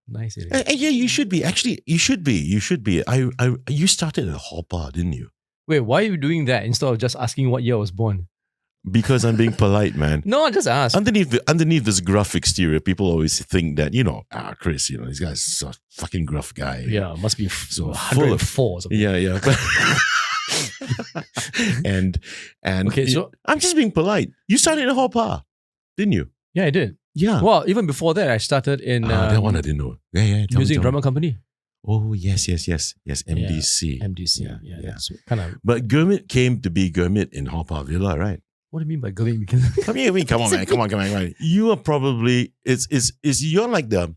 Nice area. Yeah, you should be. Actually, you should be. You started at Hopper, didn't you? Wait, why are you doing that instead of just asking what year I was born? Because I'm being polite, man. No, just ask. Underneath this gruff exterior, people always think that, Chris, this guy's a fucking gruff guy. Yeah, must be So 104 or something. Yeah. and Okay, so I'm just being polite. You started at Hopper, didn't you? yeah, I did. Yeah. Well, even before that, I started in that one I didn't know. Yeah. Tell music me. drama company. Oh, yes. MDC. MDC. Yeah. That's kind of. But Gurmit came to be Gurmit in Hopper Villa, right? What do you mean by Gurmit? Because Come on, man. Come on. You are probably you're like the.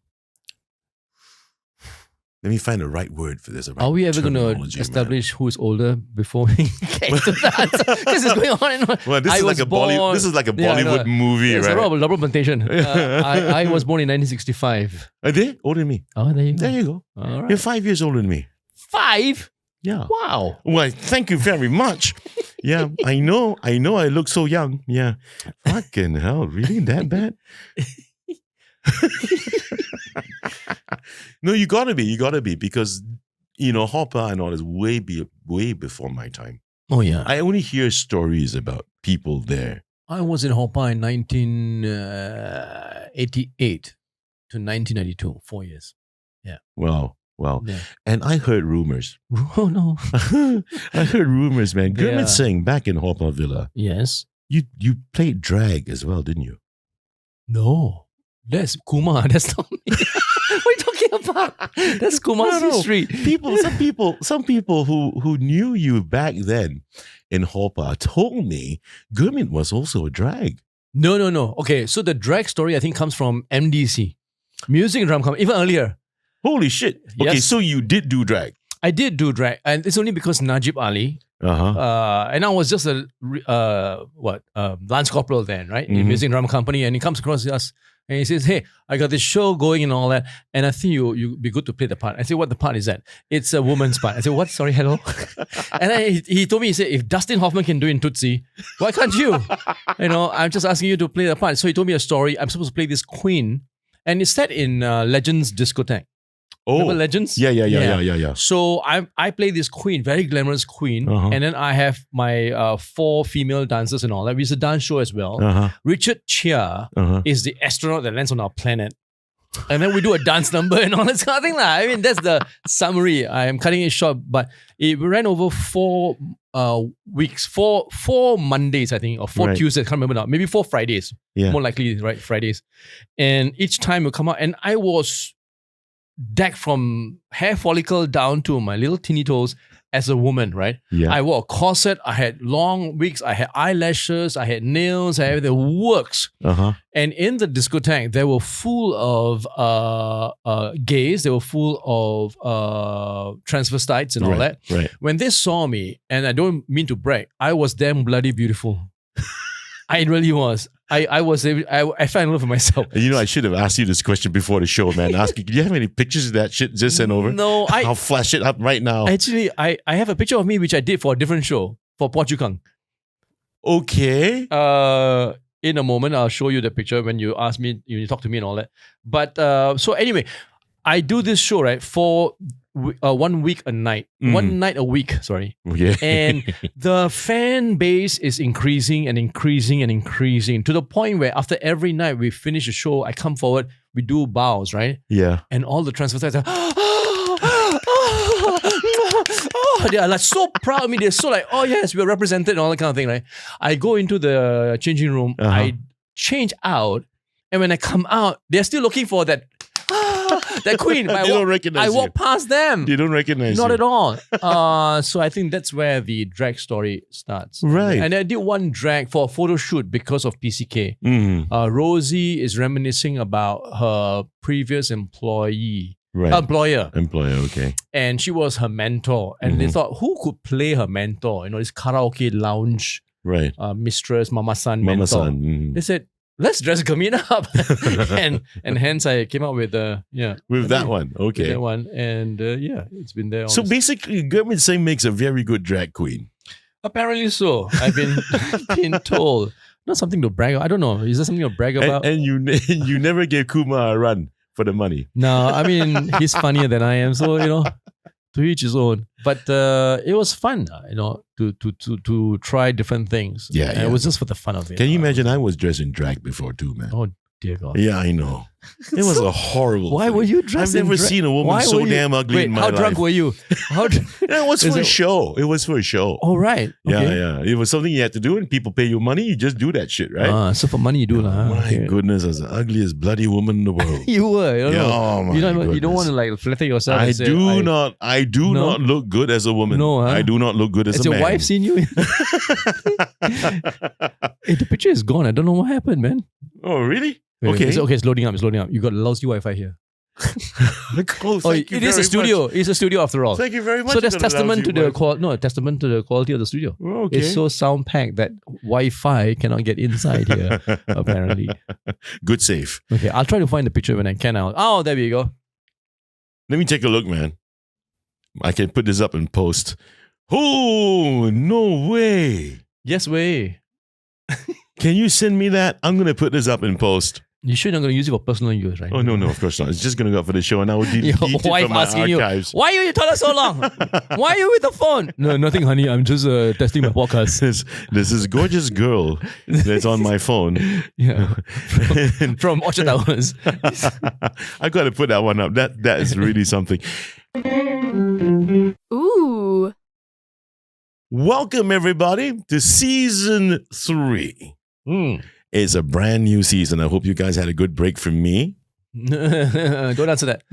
Let me find the right word for this. Are we ever going to establish who's older before we get to that? Because it's going on and on. Well, this is like a Bollywood movie, it's right? It's a double plantation. I was born in 1965. Are they older than me? Oh, there you go. There you go. All right. You're 5 years older than me. 5? Yeah. Wow. Well, thank you very much. Yeah, I know. I look so young. Yeah. Fucking hell, really that bad? No, you gotta be because Hopper and all is way before my time. Oh yeah. I only hear stories about people there. I was in Hopper in 1988 to 1992, 4 years. Yeah. Wow. Yeah. And I heard rumors. Oh no. I heard rumors, man. Yeah. Gurmit Singh back in Hopper Villa. Yes. You played drag as well, didn't you? No. That's Kumar. That's not me. What are you talking about? That's Kumar's history. Some people who knew you back then in Hopper told me Gurmit was also a drag. No. Okay, so the drag story I think comes from MDC, music and drum company, even earlier. Holy shit! Okay, Yes. so you did do drag. I did do drag, and it's only because Najib Ali. And I was just a Lance Corporal then, right? In music and drum company, and he comes across us and he says, "Hey, I got this show going and all that, and I think you'd be good to play the part." I said, "What the part is that?" "It's a woman's part." I said, "What? Sorry, hello." And then he told me, he said, "If Dustin Hoffman can do it in Tootsie, why can't you? I'm just asking you to play the part." So he told me a story. I'm supposed to play this queen, and it's set in Legends discotheque. Oh, remember Legends? Yeah. So I play this queen, very glamorous queen, and then I have my 4 female dancers and all that. It's a dance show as well. Richard Chia is the astronaut that lands on our planet. And then we do a dance number and all that kind of thing. I mean, that's the summary. I am cutting it short, but it ran over 4 weeks, 4 Mondays, I think, or 4 Tuesdays, I can't remember now. Maybe 4 Fridays. Yeah. More likely, right? Fridays. And each time will come out, and I was decked from hair follicle down to my little teeny toes as a woman, right? Yeah. I wore a corset, I had long wigs, I had eyelashes, I had nails, I had the works. And in the discotheque, they were full of gays, they were full of transvestites and all that. Right. When they saw me, and I don't mean to brag, I was damn bloody beautiful. I really was. I fell in love with myself. I should have asked you this question before the show, man. Ask you, do you have any pictures of that shit just sent over? No, I'll flash it up right now. Actually, I have a picture of me which I did for a different show for Phua Chu Kang. Okay. In a moment, I'll show you the picture when you ask me, you talk to me and all that. But so anyway, I do this show, right, for 1 week a night. 1 night a week, sorry. Yeah. And the fan base is increasing and increasing and increasing to the point where after every night we finish the show, I come forward, we do bows, right? Yeah. And all the transvestites are, they are like so proud of me. They're so like, oh yes, we're represented and all that kind of thing, right? I go into the changing room, I change out, and when I come out, they're still looking for that queen. They don't recognize you. I walk past them. They don't recognize you. Not at all. So I think that's where the drag story starts. Right. And I did one drag for a photo shoot because of PCK. Rosie is reminiscing about her previous employer. Employer, okay. And she was her mentor. And they thought, who could play her mentor? This karaoke lounge mistress, Mama-san mentor. They said, let's dress Gurmit up. and hence I came up with that one. Okay. With that one. And it's been there. So basically, Gurmit Singh makes a very good drag queen. Apparently so. I've been told. Not something to brag about. I don't know. Is there something to brag about? And you never gave Kumar a run for the money. No, I mean, he's funnier than I am. So, to each his own. But it was fun, to try different things. Yeah, and it was just for the fun of it. Can you imagine? I was dressed in drag before too, man. Oh, dear God. Yeah, I know. It was a horrible Why thing. were you dressed I've never seen a woman so damn ugly in my life. How drunk were you? It was for a show. It was for a show. Oh, right. Okay. Yeah. It was something you had to do, and people pay you money. You just do that shit, right? So for money you do. My goodness, I was the ugliest bloody woman in the world. You were. Oh my you don't want to like flatter yourself. I do not look good as a woman. No, I do not look good as a man. Has your wife seen you? Hey, the picture is gone. I don't know what happened, man. Oh, really? Okay. It's loading up. You got lousy Wi-Fi here. It is a studio. It's a studio after all. Thank you very much. So that's testament to the quality of the studio. Okay. It's so sound packed that Wi-Fi cannot get inside here. Apparently. Good save. Okay, I'll try to find the picture when I can. Oh, there we go. Let me take a look, man. I can put this up in post. Oh, no way. Yes way. Can you send me that? I'm going to put this up in post. You sure you're not going to use it for personal use, right? Oh, no, of course not. It's just going to go up for the show, and I will delete it wife from my asking archives. You, why are you toilet so long? Why are you with the phone? No, nothing, honey. I'm just testing my podcast. This is gorgeous girl that's on my phone. Yeah, from Orchard Towers. I got to put that one up. That is really something. Ooh. Welcome, everybody, to Season 3. It's a brand new season. I hope you guys had a good break from me. Don't answer that.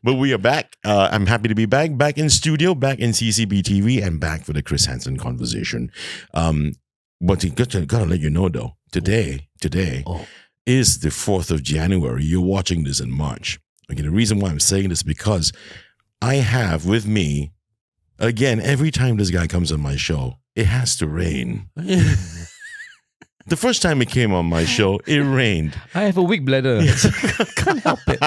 But we are back. I'm happy to be back in studio, back in CCBTV, and back for the Chris Henson Conversation. But gotta let you know, though, today is the 4th of January. You're watching this in March. Okay, the reason why I'm saying this is because I have with me, again, every time this guy comes on my show, it has to rain. The first time it came on my show, it rained. I have a weak bladder. Can't help it.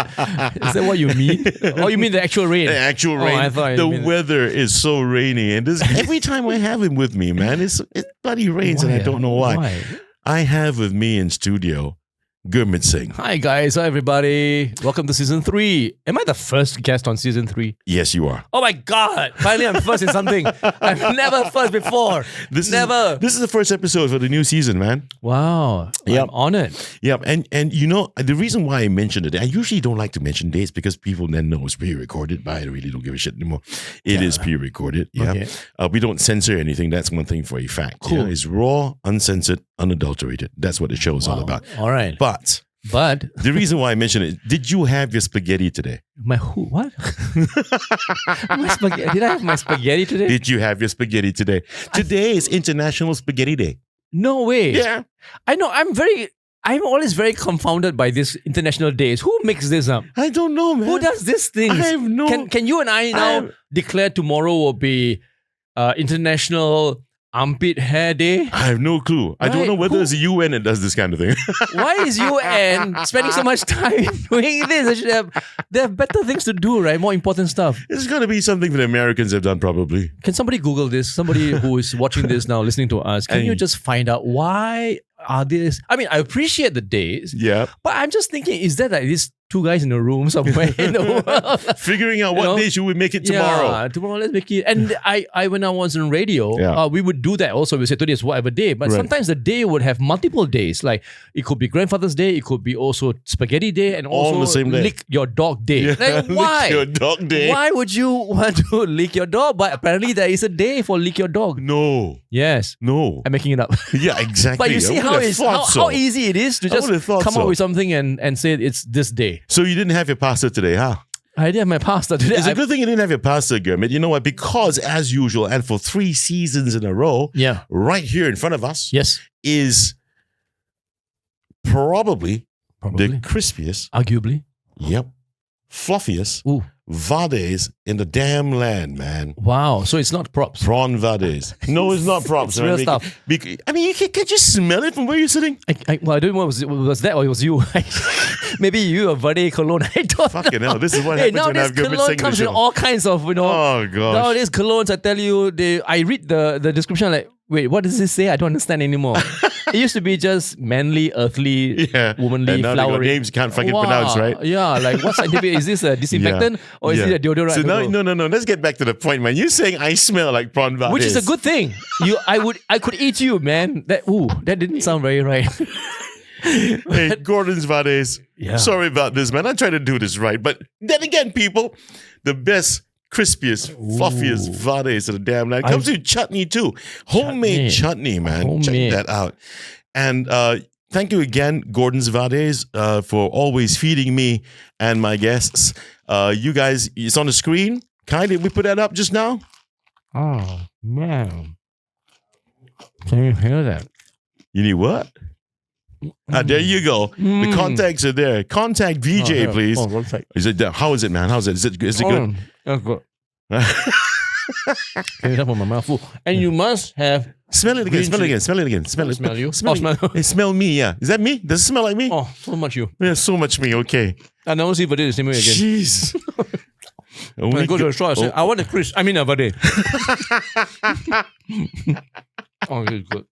Is that what you mean? Oh, you mean the actual rain? The actual rain. I thought the weather is so rainy. And every time I have him with me, man, it bloody rains. Why? And I don't know why. I have with me in studio Gurmit Singh. Hi guys, hi everybody. Welcome to Season 3. Am I the first guest on Season 3? Yes, you are. Oh my God. Finally I'm first in something. I've never first before. This is the first episode for the new season, man. Wow. Yep. I'm honored. Yep. And you know, the reason why I mentioned it, I usually don't like to mention dates because people then know it's pre-recorded, but I really don't give a shit anymore. It is pre-recorded. Yeah. Okay. We don't censor anything. That's one thing for a fact. Cool. Yeah? It's raw, uncensored, unadulterated. That's what the show is all about. All right. But the reason why I mentioned it, did you have your spaghetti today? My who? What? My spaghetti. Did I have my spaghetti today? Did you have your spaghetti today? Today is International Spaghetti Day. No way. Yeah. I know. I'm always very confounded by these international days. Who makes this up? I don't know, man. Who does this thing? I have no... Can you and I now declare tomorrow will be International Armpit Hair Day? I have no clue. Right? I don't know whether it's the UN that does this kind of thing. Why is UN spending so much time doing this? They have better things to do, right? More important stuff. It's going to be something that the Americans have done probably. Can somebody Google this? Somebody who is watching this now, listening to us, can you just find out why are this? I mean, I appreciate the days. Yeah. But I'm just thinking, is that like these two guys in a room somewhere in the world? Figuring out what day should we make it tomorrow. Yeah, tomorrow let's make it. And I when I was in radio, we would do that also. We say today is whatever day. But sometimes the day would have multiple days. Like it could be Grandfather's Day, it could be also Spaghetti Day, and also all the same day. Lick Your Dog Day. Yeah, like, why? Lick Your Dog Day. Why would you want to lick your dog? But apparently there is a day for lick your dog. No. Yes. No. I'm making it up. Yeah, exactly. But you see how easy it is to just come up with something and say it's this day. So you didn't have your pasta today, huh? I didn't have my pasta today. It's a good thing you didn't have your pasta, Gurmit. You know what? Because as usual, and for 3 seasons in a row, right here in front of us is probably the crispiest, arguably, fluffiest vades in the damn land, man. Wow. So it's not props. Prawn vades. No, it's not props. It's real stuff. I mean, can you smell it from where you're sitting? Well, I don't know. Was that or it was you? Maybe you a vade cologne. I don't Fucking know. Hell, this is what happens when I have Gurmit cologne comes in all kinds of, Oh, gosh. Nowadays colognes, I tell you, I read the description like, Wait, what does this say? I don't understand anymore. It used to be just manly, earthly, womanly, and now they got flowery. names you can't fucking pronounce, right? Yeah, like what's scientific? Is this a disinfectant or is it a deodorant? So now, no. Let's get back to the point, man. You're saying I smell like prawn vades. Which is a good thing. I could eat you, man. That didn't sound very right. Hey, Gordon's vades. Yeah. Sorry about this, man. I try to do this right, but then again, people, the best, crispiest, fluffiest vades of the damn land comes with chutney too. Homemade chutney, man. Check that out. And thank you again, Gordon's Vades, for always feeding me and my guests. You guys, it's on the screen. Kai, did we put that up just now? Oh, man. Can you hear that? You need what? There you go. The contacts are there. Contact VJ, please. Is it? How is it, man? How's it? Is it good? That's good. My mouth full. And you must have. Smell it again. Smell it again. Smell it again. Smell it. Smell you. Smell it. Smell me. Yeah. Is that me? Does it smell like me? Oh, so much you. Yeah, so much me. Okay. I never see Vade the same way again. Jeez. When I go to the store, I say, I want a Chris. I mean a Vade. Oh, it's good.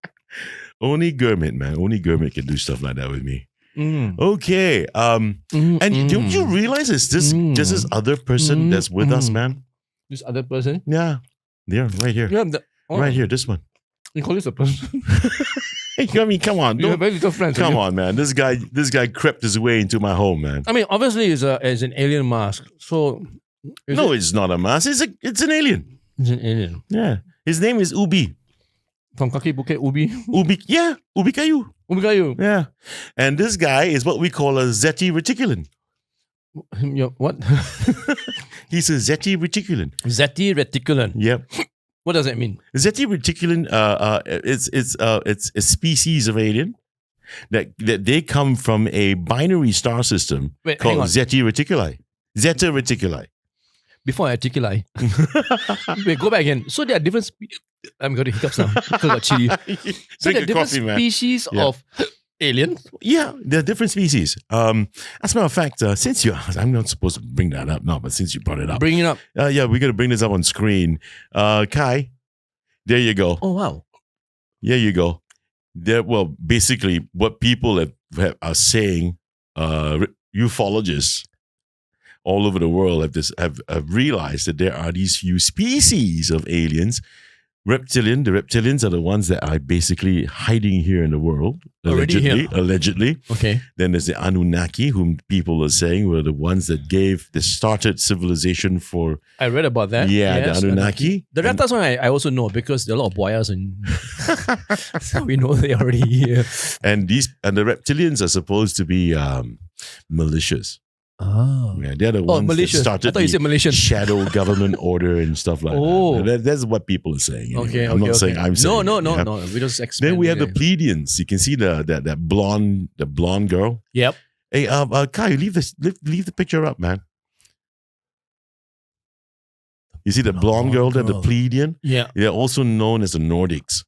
Only Gurmit, man. Only Gurmit can do stuff like that with me. Okay. And don't you realize it's just this other person that's with us, man? This other person? Yeah. Yeah, right here. Yeah, right here, this one. You call this a person? I mean, come on. You have very little friends. Come on, man. This guy crept his way into my home, man. I mean, obviously it's an alien mask. So it's not a mask. It's an alien. It's an alien. Yeah. His name is Ubi. From Kaki Bukit Ubi. Yeah. Ubi Kayu. Ubi Kayu. Yeah. And this guy is what we call a Zeti reticulan. What? He's a Zeti reticulan. Zeti reticulan. Yep. What does that mean? Zeti reticulan, it's a species of alien that they come from a binary star system called Zeti reticuli. Zeta reticuli. Before I articulate. Wait, go back again. So there are different I'm going to hiccups now because of chili. So there are different species of aliens? Yeah, there are different species. As a matter of fact, since I'm not supposed to bring that up now, but since you brought it up. Bring it up. Yeah, we're going to bring this up on screen. Kai, there you go. Oh, wow. There you go. Well, basically, what people are saying, ufologists all over the world have realized that there are these few species of aliens. The reptilians are the ones that are basically hiding here in the world, allegedly. Okay. Then there's the Anunnaki, whom people are saying were the ones that started civilization for. I read about that. Yeah, yes, the Anunnaki. The reptiles one I also know because there are a lot of boyas and so we know they're already here. And the reptilians are supposed to be malicious. Oh. Yeah, they're the ones that started I thought you said Malaysian. Shadow government order and stuff like that. That's what people are saying. Anyway. Okay, I'm not saying I'm saying. No. We just expand. Then we have the Pleiadians. You can see that blonde girl. Yep. Hey, Kai, leave the picture up, man. You see the blonde girl there, the Pleiadian? Yeah. They're also known as the Nordics.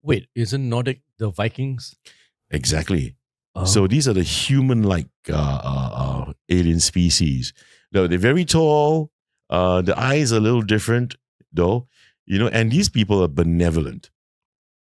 Wait, isn't Nordic the Vikings? Exactly. So these are the human-like alien species. They're very tall. The eyes are a little different, though. And these people are benevolent.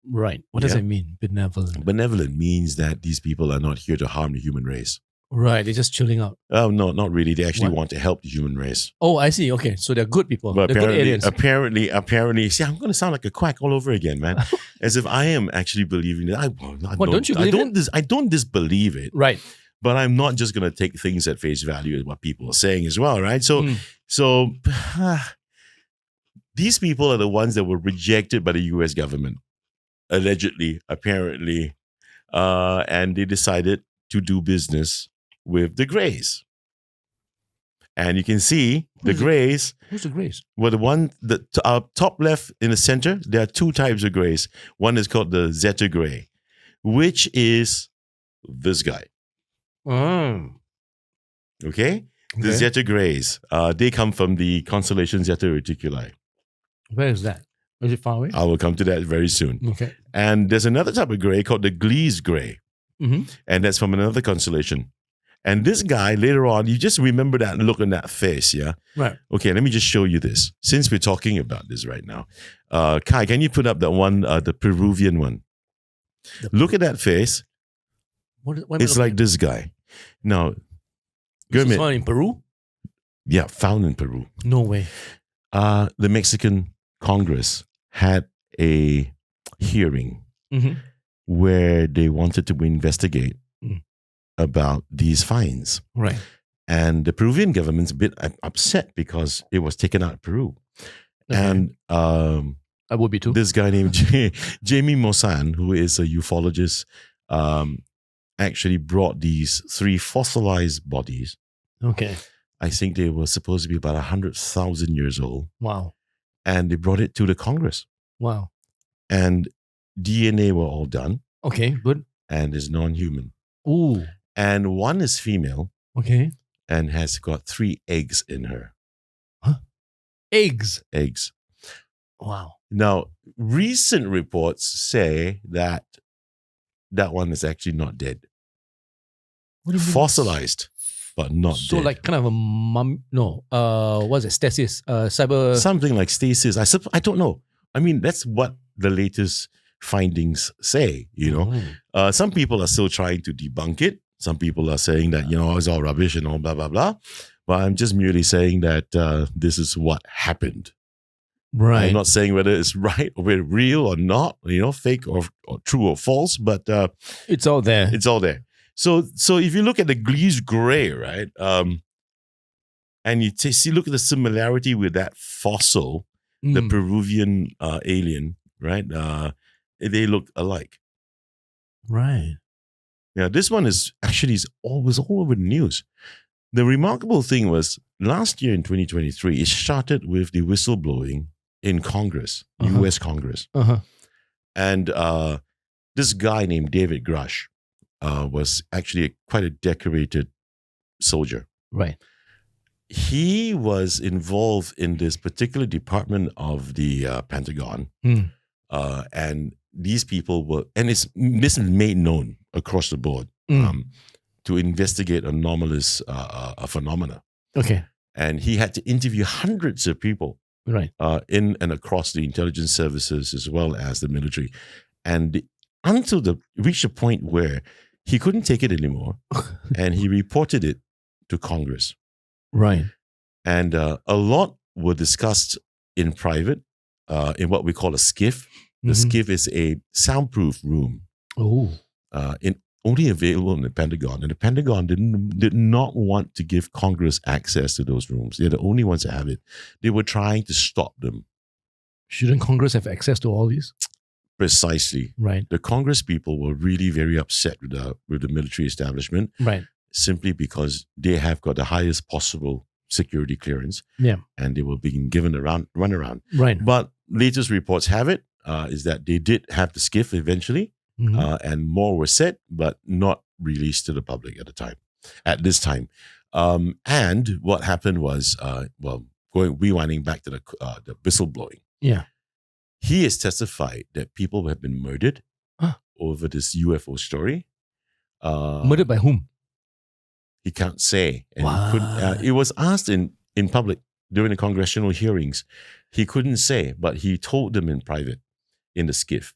Right. What does that mean, benevolent? Benevolent means that these people are not here to harm the human race. Right. They're just chilling out. Oh, no, not really. They actually want to help the human race. Oh, I see. Okay. So they're good people. But they're good aliens. Apparently, see, I'm going to sound like a quack all over again, man. As if I am actually believing that. Don't you believe it? I don't disbelieve it. Right. But I'm not just going to take things at face value as what people are saying as well, right? So these people are the ones that were rejected by the US government, allegedly, apparently, and they decided to do business with the Greys. And you can see the Greys. Who's the Greys? Well, the top left in the center, there are two types of Greys. One is called the Zeta Grey, which is this guy. Okay? The Zeta Greys. They come from the constellation Zeta Reticuli. Where is that? Is it far away? I will come to that very soon. Okay. And there's another type of Grey called the Gliese Grey. Mm-hmm. And that's from another constellation. And this guy, later on, you just remember that look on that face, yeah? Right. Okay, let me just show you this. Since we're talking about this right now. Kai, can you put up that one, the Peruvian one? Look at that face. What It's like this guy. Now, this is Gurmit, one in Peru? yeah, found in Peru. No way. The Mexican Congress had a hearing where they wanted to investigate about these fines. Right. And the Peruvian government's a bit upset because it was taken out of Peru. Okay. And I would be too. This guy named Jamie Mosan, who is a ufologist, actually brought these 3 fossilized bodies. Okay. I think they were supposed to be about 100,000 years old. Wow. And they brought it to the Congress. Wow. And DNA were all done. Okay, good. And is non-human. Ooh. And one is female. Okay. And has got 3 eggs in her. Huh? Eggs? Eggs. Wow. Now, recent reports say that one is actually not dead. What do you mean? Fossilized, but not so dead. Like kind of a what's it? Stasis? Cyber... Something like stasis. I don't know. I mean, that's what the latest findings say, you know. Some people are still trying to debunk it. Some people are saying that, it's all rubbish and all blah, blah, blah. But I'm just merely saying that this is what happened. Right. I'm not saying whether it's right or whether real or not, fake or true or false, but it's all there. It's all there. So if you look at the Glees Gray, right, and you look at the similarity with that fossil, the Peruvian alien, right, they look alike. Right. Yeah, this one was all over the news. The remarkable thing was last year in 2023, it started with the whistleblowing in Congress, U.S. Congress. And this guy named David Grush was actually quite a decorated soldier. Right. He was involved in this particular department of the Pentagon. And these people were, and this is made known across the board to investigate anomalous phenomena. Okay. And he had to interview hundreds of people, right, in and across the intelligence services as well as the military, and reached a point where he couldn't take it anymore, and he reported it to Congress. Right. And a lot were discussed in private, in what we call a SCIF. The SCIF is a soundproof room. Oh. Only available in the Pentagon. And the Pentagon did not want to give Congress access to those rooms. They're the only ones that have it. They were trying to stop them. Shouldn't Congress have access to all these? Precisely. Right. The Congress people were really very upset with the military establishment. Right. Simply because they have got the highest possible security clearance. Yeah. And they were being given a runaround. Right. But latest reports have it is that they did have the SCIF eventually. And more were said, but not released to the public at this time. And what happened was, rewinding back to the whistleblowing. Yeah. He has testified that people have been murdered over this UFO story. Murdered by whom? He can't say. And it was asked in public during the congressional hearings. He couldn't say, but he told them in private in the SCIF.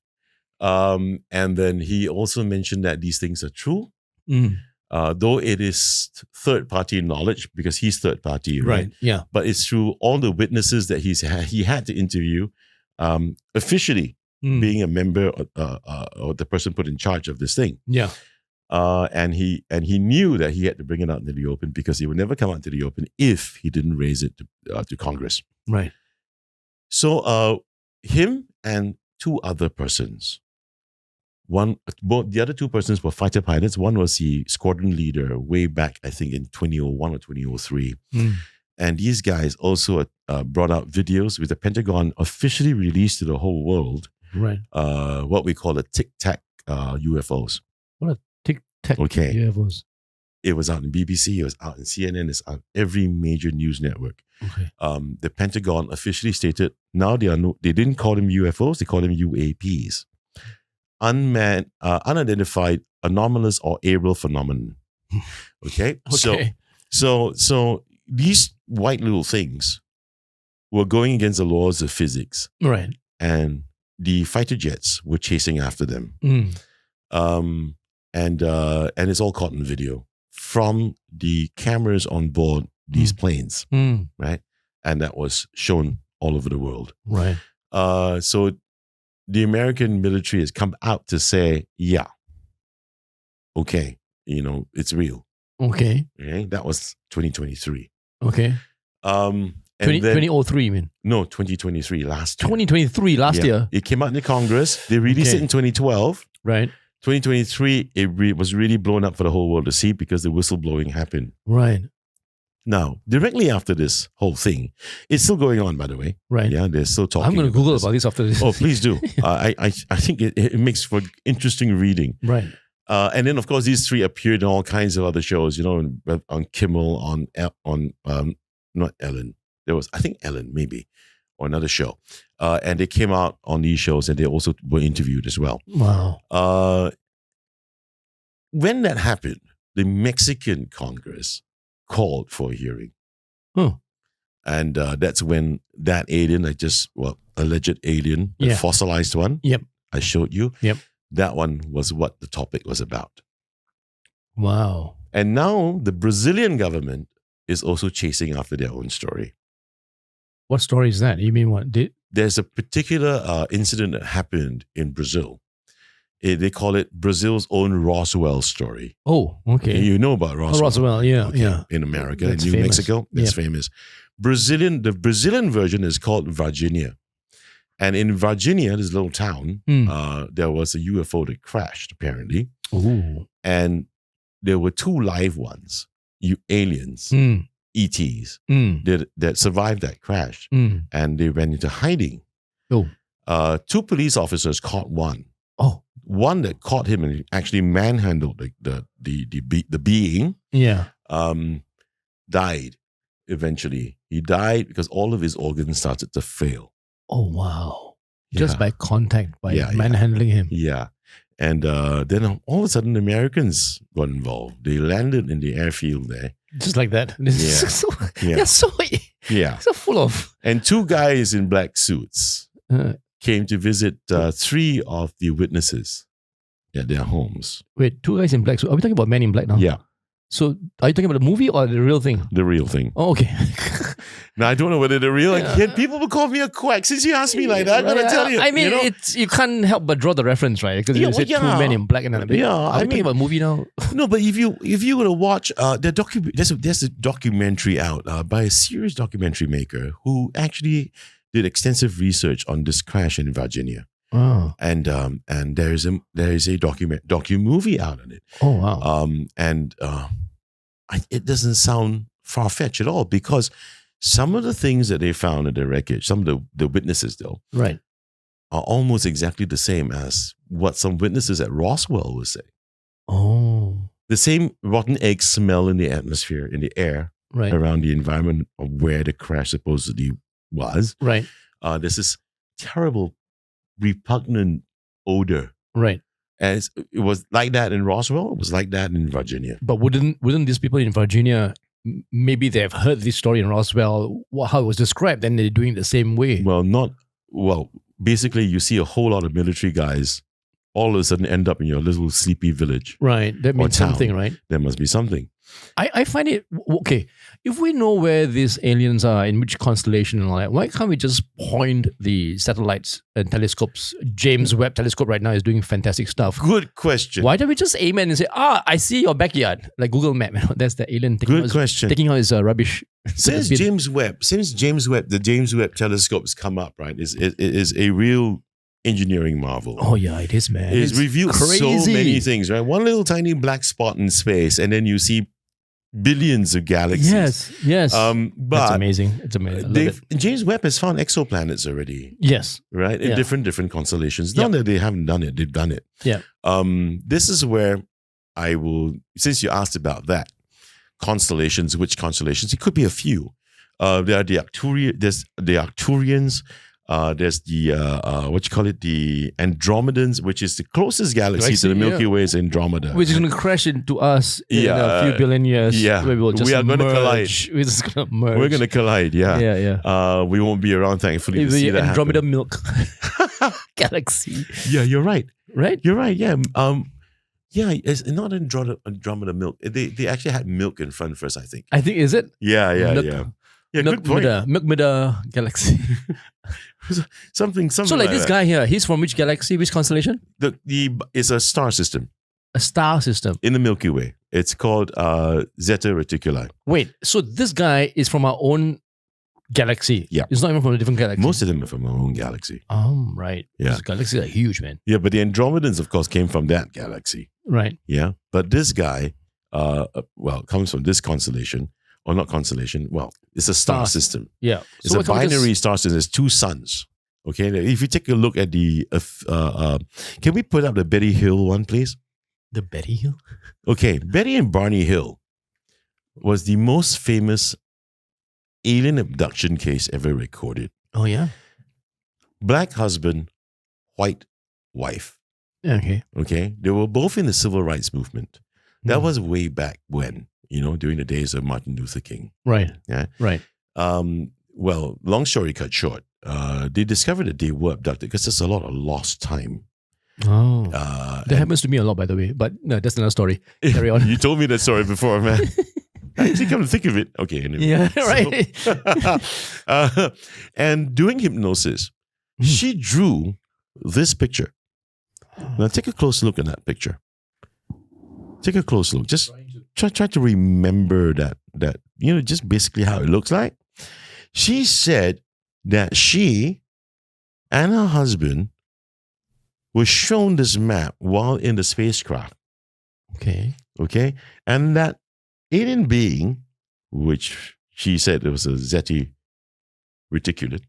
And then he also mentioned that these things are true, though it is third-party knowledge because he's third-party, right? Yeah. But it's through all the witnesses that he had to interview, officially being a member or the person put in charge of this thing. Yeah. And he knew that he had to bring it out into the open because he would never come out into the open if he didn't raise it to Congress. Right. So him and 2 other persons. Both the other 2 persons were fighter pilots. One was the squadron leader way back, I think, in 2001 or 2003. And these guys also brought out videos with the Pentagon officially released to the whole world. Right. What we call the Tic Tac UFOs. What a Tic Tac UFOs? It was out in BBC. It was out in CNN. It's on every major news network. Okay. The Pentagon officially stated now they didn't call them UFOs. They call them UAPs. Unidentified anomalous or aerial phenomenon. Okay. So these white little things were going against the laws of physics. Right. And the fighter jets were chasing after them. And it's all caught in video from the cameras on board these planes, right? And that was shown all over the world. Right. So the American military has come out to say, yeah, okay, it's real. Okay. Okay. That was 2023. Okay. And 2003, you mean? No, 2023, last year. 2023, last year. It came out in the Congress. They released it in 2012. Right. 2023, it was really blown up for the whole world to see because the whistleblowing happened. Right. Now, directly after this whole thing, it's still going on, by the way. Right. Yeah, they're still talking. I'm going to Google about this after this. Oh, please do. I think it makes for interesting reading. Right. And then, of course, these three appeared in all kinds of other shows, on Kimmel, on not Ellen. There was, I think, Ellen, maybe, or another show. And they came out on these shows and they also were interviewed as well. Wow. When that happened, the Mexican Congress called for a hearing. And that's when that alien, alleged alien, the fossilized one, I showed you, that one was what the topic was about. Wow. And now the Brazilian government is also chasing after their own story. What story is that? You mean what? There's a particular incident that happened in Brazil. They call it Brazil's own Roswell story. Oh, okay. And you know about Roswell. Oh, Roswell, yeah. In America, That's in New famous. Mexico, that's famous. The Brazilian version is called Virginia. And in Virginia, this little town, there was a UFO that crashed, apparently. Ooh. And there were two live ones, aliens, ETs, that survived that crash. And they went into hiding. Oh. Two police officers caught one. Oh. One that caught him and actually manhandled the being. Yeah. Died eventually. He died because all of his organs started to fail. Oh, wow. Just by contact, by manhandling him. Yeah. And then all of a sudden, the Americans got involved. They landed in the airfield there. Just like that. They're so full of. And two guys in black suits came to visit three of the witnesses at their homes. Wait, two guys in black. So are we talking about Men in Black now? Yeah. So are you talking about the movie or the real thing? The real thing. Oh, okay. Now, I don't know whether the real... People will call me a quack. Since you asked me like that, I'm going to tell you. I mean, you can't help but draw the reference, right? Because you said two Men in Black and then are we talking about a movie now? No, but if you were to watch... there's a documentary out by a serious documentary maker who actually did extensive research on this crash in Virginia. Oh. And there is a docu-movie out on it. Oh, wow. It doesn't sound far-fetched at all because some of the things that they found in the wreckage, some of the witnesses though, right, are almost exactly the same as what some witnesses at Roswell would say. Oh. The same rotten egg smell in the atmosphere, in the air, around the environment of where the crash supposedly was. Right. There's this terrible, repugnant odor. Right. And it was like that in Roswell. It was like that in Virginia. But wouldn't these people in Virginia, maybe they've heard this story in Roswell, how it was described, and they're doing it the same way? Well, basically, you see a whole lot of military guys all of a sudden end up in your little sleepy village. Right. That means something, right? There must be something. I find it, okay, if we know where these aliens are, in which constellation and all that, why can't we just point the satellites and telescopes? James Webb telescope right now is doing fantastic stuff. Good question. Why don't we just aim it and say, I see your backyard, like Google Map. That's the alien taking out his rubbish. Since James Webb, the James Webb telescope has come up, right, is a real engineering marvel. Oh yeah, it is, man. It's revealed crazy. So many things, right? One little tiny black spot in space, and then you see billions of galaxies. Yes. But that's amazing. It's amazing. James Webb has found exoplanets already. Yes. Right? In different constellations. Not that they haven't done it, they've done it. Yeah. This is where I will, since you asked about that, constellations, which constellations? It could be a few. There are there's the Arcturians. There's the what you call it, the Andromedans, which is the closest galaxy to the Milky Way is Andromeda, which is going to crash into us in a few billion years. Yeah, where we are going to collide. We're just going to merge. We're going to collide. Yeah, yeah. We won't be around, thankfully, to see that Andromeda happen. milk galaxy. Yeah, you're right. Right? You're right. Yeah. Yeah, it's not Andromeda milk. They actually had milk in front first, I think. Is it? Yeah. Yeah, good point. Milk galaxy. something. So like this guy here, he's from which galaxy, which constellation? It's a star system. A star system in the Milky Way. It's called Zeta Reticuli. Wait, so this guy is from our own galaxy? Yeah. It's not even from a different galaxy? Most of them are from our own galaxy. Right. Yeah. These galaxies are huge, man. Yeah, but the Andromedans, of course, came from that galaxy. Right. Yeah. But this guy, comes from this constellation. Or not constellation. Well, it's a star system. Yeah. It's a binary star system. There's two suns. Okay. If you take a look at the, can we put up the Betty Hill one, please? The Betty Hill? Okay. Betty and Barney Hill was the most famous alien abduction case ever recorded. Oh, yeah? Black husband, white wife. Okay. Okay. They were both in the civil rights movement. That was way back when. During the days of Martin Luther King. Right. Yeah. Right. Well, long story cut short, they discovered that they were abducted because there's a lot of lost time. Oh. That happens to me a lot, by the way. But no, that's another story. Carry on. You told me that story before, man. Actually, come to think of it. Okay. Anyway. Yeah, right. So, and doing hypnosis, she drew this picture. Now, take a close look at that picture. Take a close look. Just try to remember that just basically how it looks like. She said that she and her husband were shown this map while in the spacecraft. Okay. And that alien being, which she said it was a Zeta Reticuli,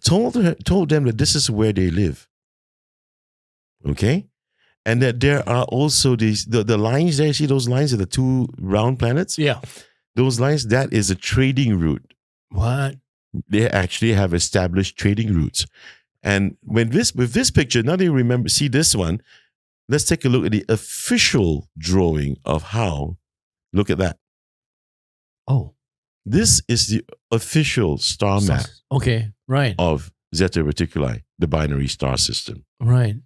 told them that this is where they live. Okay? And that there are also the lines there. See those lines are the two round planets? Yeah. Those lines, that is a trading route. What? They actually have established trading routes. And with this picture, now they remember, see this one. Let's take a look at the official drawing of how. Look at that. Oh. This is the official star map. Okay, right. Of Zeta Reticuli, the binary star system. Right.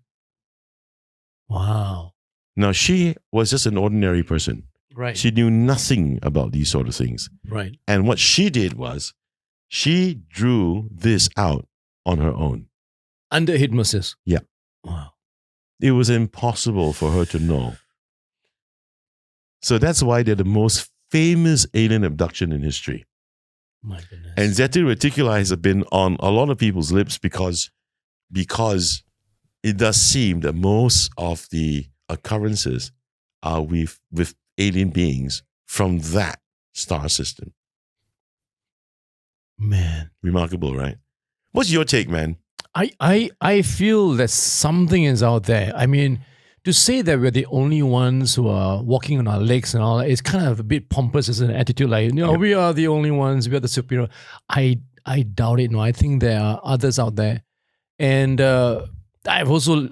Wow. Now, she was just an ordinary person. Right. She knew nothing about these sort of things. Right. And what she did was she drew this out on her own. Under hypnosis? Yeah. Wow. It was impossible for her to know. So that's why they're the most famous alien abduction in history. My goodness. And Zeta Reticuli has been on a lot of people's lips because it does seem that most of the occurrences are with alien beings from that star system. Man. Remarkable, right? What's your take, man? I feel that something is out there. I mean, to say that we're the only ones who are walking on our legs and all that, it's kind of a bit pompous as an attitude, like, we are the only ones, we are the superior. I doubt it. No, I think there are others out there. And I've also,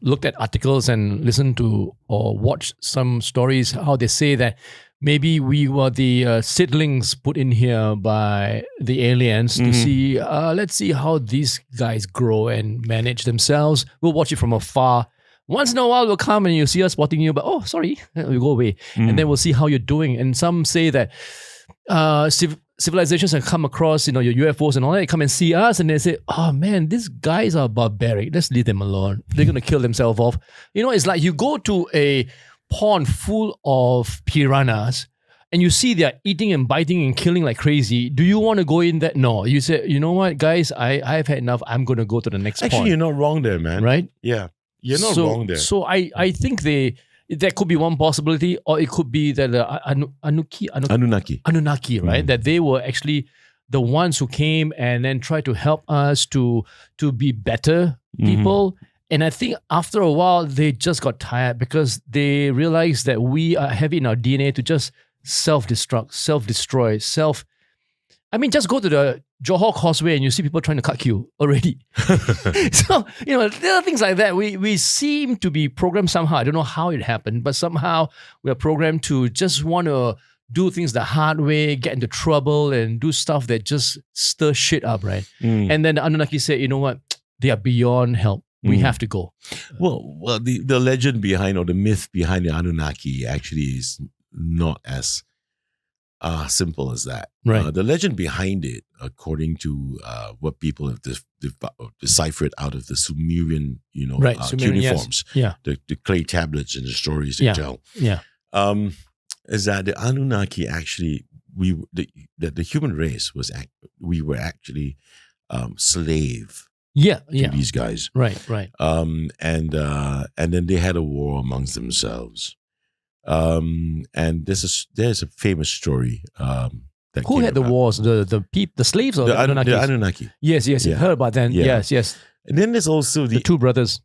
looked at articles and listened to or watched some stories, how they say that maybe we were the seedlings put in here by the aliens to see, let's see how these guys grow and manage themselves. We'll watch it from afar. Once in a while, we'll come and you'll see us spotting you, but oh, sorry, we go away. And then we'll see how you're doing. And some say that civilizations have come across, your UFOs and all that, they come and see us and they say, oh man, these guys are barbaric. Let's leave them alone. They're going to kill themselves off. It's like you go to a pond full of piranhas and you see they're eating and biting and killing like crazy. Do you want to go in that? No. You say, you know what, guys, I've had enough. I'm going to go to the next pond. Actually, you're not wrong there, man. Right? Yeah. You're not wrong there. So I think that could be one possibility, or it could be that Anunnaki, right? That they were actually the ones who came and then tried to help us to be better people. And I think after a while, they just got tired because they realized that we have it in our DNA to just self-destruct, self-destroy, I mean, just go to the Johor Causeway and you see people trying to cut queue already. So, there are things like that. We seem to be programmed somehow. I don't know how it happened, but somehow we are programmed to just want to do things the hard way, get into trouble, and do stuff that just stir shit up, right? And then the Anunnaki said, you know what? They are beyond help. We have to go. Well, the legend behind, or the myth behind the Anunnaki actually is not as simple as that. Right. The legend behind it, according to what people have deciphered out of the Sumerian, cuneiforms, the clay tablets and the stories they tell, is that the Anunnaki actually, the human race we were actually slave to these guys. Right. And then they had a war amongst themselves. And there's a famous story. Who had the wars? The slaves or the Anunnaki? The Anunnaki. Yes. Heard about that. Yeah. Yes. And then there's also the two brothers.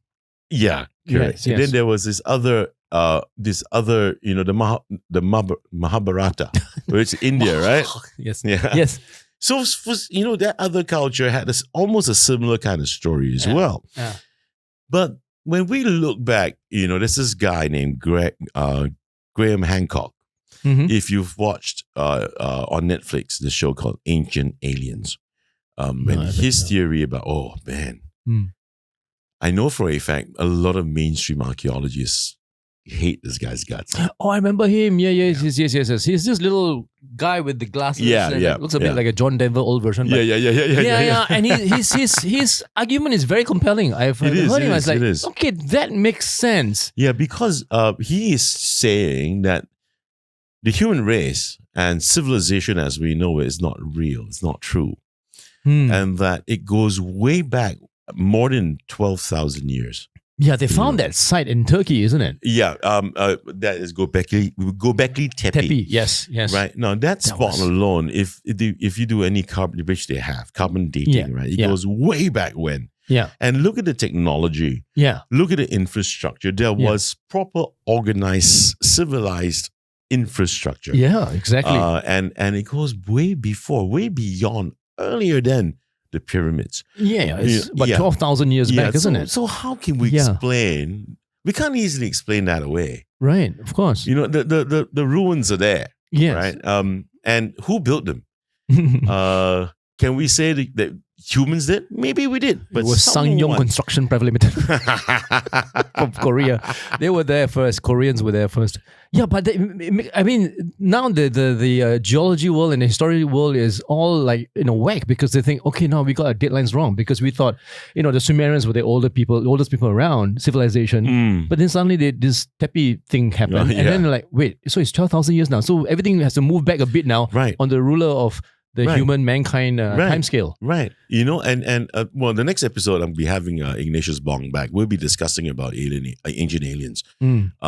Yeah, correct. Yes. And then there was this other, the Mahabharata, which is India, right? Yes. Yeah. Yes. So, that other culture had almost a similar kind of story as well. Yeah. But when we look back, there's this guy named Graham Hancock. Mm-hmm. If you've watched on Netflix the show called Ancient Aliens, and his theory about, I know for a fact a lot of mainstream archaeologists hate this guy's guts. Oh, I remember him. Yes. He's this little guy with the glasses. Looks a bit like a John Denver old version. But yeah. And his argument is very compelling. I've heard him. I was like, okay, that makes sense. Yeah, because he is saying that the human race and civilization as we know it is not real. It's not true. And that it goes way back more than 12,000 years. Yeah, they found that site in Turkey, isn't it? Yeah, that is Göbekli Tepe. Tepe, yes. Right now, that spot alone, if you do any carbon, which they have carbon dating, right? It goes way back when. Yeah, and look at the technology. Yeah, look at the infrastructure. There was proper, organized, civilized infrastructure. Yeah, exactly. And it goes way beyond, earlier than the pyramids. Yeah, it's about 12,000 years back, isn't it? So how can we explain? We can't easily explain that away. Right, of course. The ruins are there. Yes. Right. And who built them? Can we say that humans did? Maybe we did. But it was Sangyong Construction Private Limited from Korea. They were there first. Koreans were there first. Yeah, but now the geology world and the history world is all like in a whack because they think, okay, no, we got our deadlines wrong because we thought, the Sumerians were the oldest people around civilization. But then suddenly this Tepe thing happened, and then they're like, wait, so it's 12,000 years now, so everything has to move back a bit now on the ruler of the human mankind time scale. Right. And the next episode I'll be having Ignatius Bong back. We'll be discussing about ancient aliens. And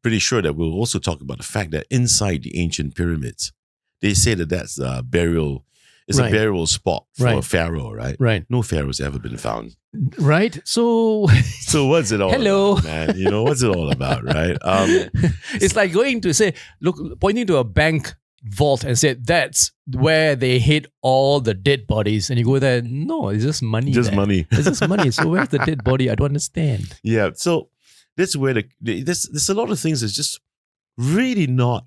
pretty sure that we'll also talk about the fact that inside the ancient pyramids, they say that's a burial. It's a burial spot for a pharaoh, right? Right. No pharaoh's ever been found. Right. So what's it all about, man? What's it all about, right? It's like going to say, look, pointing to a bank vault and said that's where they hid all the dead bodies, and you go there, no, it's just money. Money. It's just money. So where's the dead body? I don't understand. Yeah. So that's where there's a lot of things that's just really not.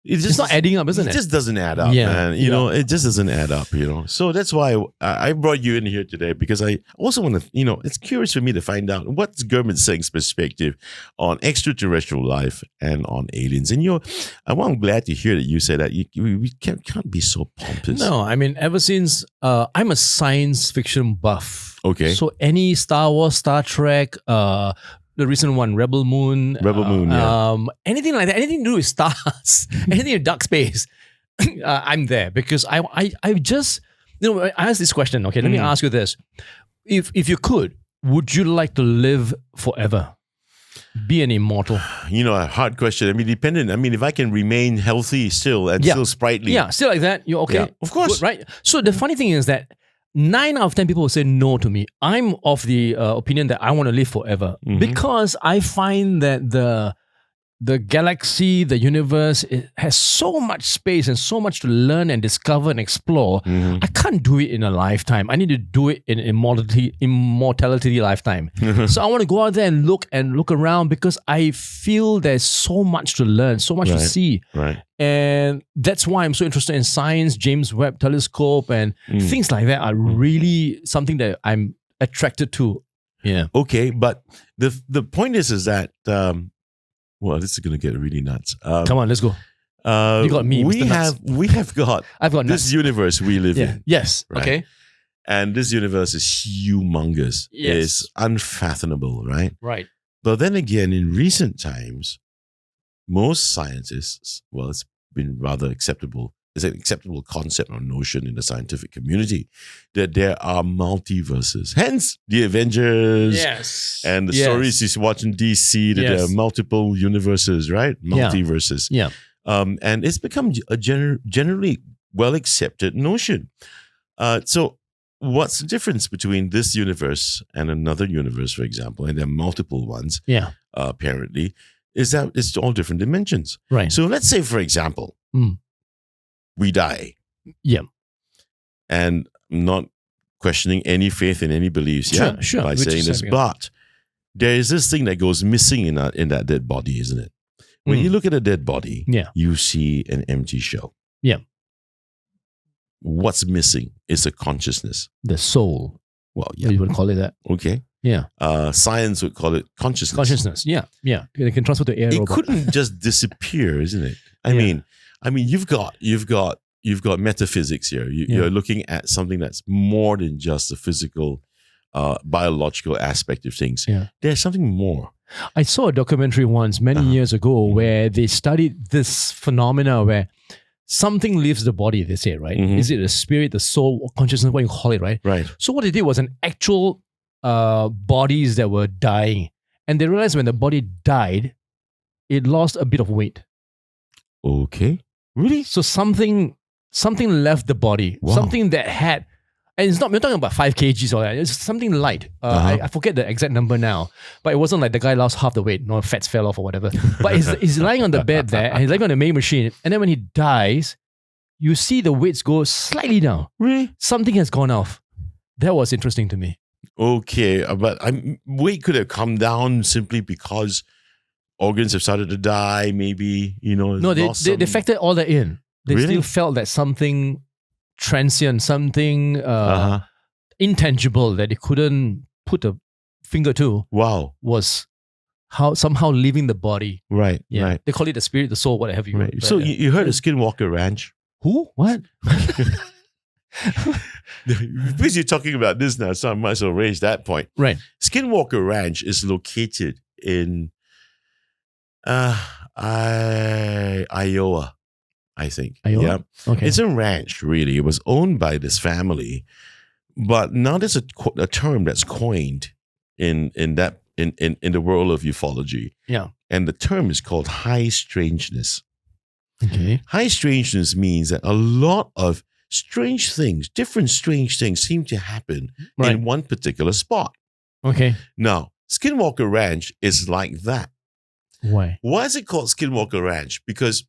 It's not adding up, isn't it? It just doesn't add up, man. It just doesn't add up, So that's why I brought you in here today, because I also want to, it's curious for me to find out what's Gurmit Singh's perspective on extraterrestrial life and on aliens. And I'm glad to hear that you say that we can't be so pompous. No, ever since I'm a science fiction buff. Okay. So any Star Wars, Star Trek, the recent one, Rebel Moon, anything like that, anything to do with stars, anything in dark space, I'm there because I just, I asked this question. Okay, let me ask you this: if you could, would you like to live forever, be an immortal? A hard question. Dependent. If I can remain healthy still and still sprightly, still like that, you're okay. Yeah, of course, good, right? So the funny thing is that 9 out of 10 people will say no to me. I'm of the opinion that I want to live forever because I find that the the galaxy, the universe, it has so much space and so much to learn and discover and explore. I can't do it in a lifetime. I need to do it in immortality lifetime. So I want to go out there and look around because I feel there's so much to learn, so much to see. Right. And that's why I'm so interested in science, James Webb Telescope, and things like that are really something that I'm attracted to. Yeah. Okay, but the point is that well, this is gonna get really nuts. Come on, let's go. You got me. We have got. I've got this nuts. universe we live in. Yes. Right? Okay. And this universe is humongous. Yes. It's unfathomable, right? Right. But then again, in recent times, most scientists, well, it's been rather acceptable. It's an acceptable concept or notion in the scientific community that there are multiverses. Hence, the Avengers. Yes. And the stories you watch in DC, that there are multiple universes, right? Multiverses. Yeah. And it's become a generally well-accepted notion. So what's the difference between this universe and another universe, for example, and there are multiple ones, apparently, is that it's all different dimensions. Right. So let's say, for example, we die. Yeah. And I'm not questioning any faith in any beliefs by saying this, but there is this thing that goes missing in that dead body, isn't it? When you look at a dead body, you see an empty shell. Yeah. What's missing is a consciousness. The soul. Well, yeah. You would call it that. Okay. Yeah. Science would call it consciousness. Consciousness. Yeah. Yeah. They can transfer to air. It couldn't just disappear, isn't it? I mean, you've got metaphysics here. You're looking at something that's more than just the physical, biological aspect of things. Yeah. There's something more. I saw a documentary once many years ago where they studied this phenomena where something leaves the body, they say, right? Is it the spirit, the soul, or consciousness, what you call it, right? Right. So what they did was an actual bodies that were dying. And they realized when the body died, it lost a bit of weight. Okay. Really? So something left the body. Wow. Something that had, and it's not, we're talking about 5 kgs or that. It's something light. I forget the exact number now, but it wasn't like the guy lost half the weight. No, fats fell off or whatever. But he's lying on the bed there, and he's lying on the main machine. And then when he dies, you see the weights go slightly down. Really? Something has gone off. That was interesting to me. Okay, but weight could have come down simply because organs have started to die, maybe, No, they factored all that in. They still felt that something transient, something intangible that they couldn't put a finger to. Wow. Was somehow leaving the body. Right, right. They call it the spirit, the soul, what have you. Right. So you heard of Skinwalker Ranch? Who? What? Because you're talking about this now, so I might as well raise that point. Right. Skinwalker Ranch is located in Iowa, I think. Iowa? Yeah. Okay. It's a ranch, really. It was owned by this family, but now there's a term that's coined in the world of ufology. Yeah. And the term is called high strangeness. Okay. High strangeness means that a lot of different strange things seem to happen in one particular spot. Okay. Now, Skinwalker Ranch is like that. Why? Why is it called Skinwalker Ranch? Because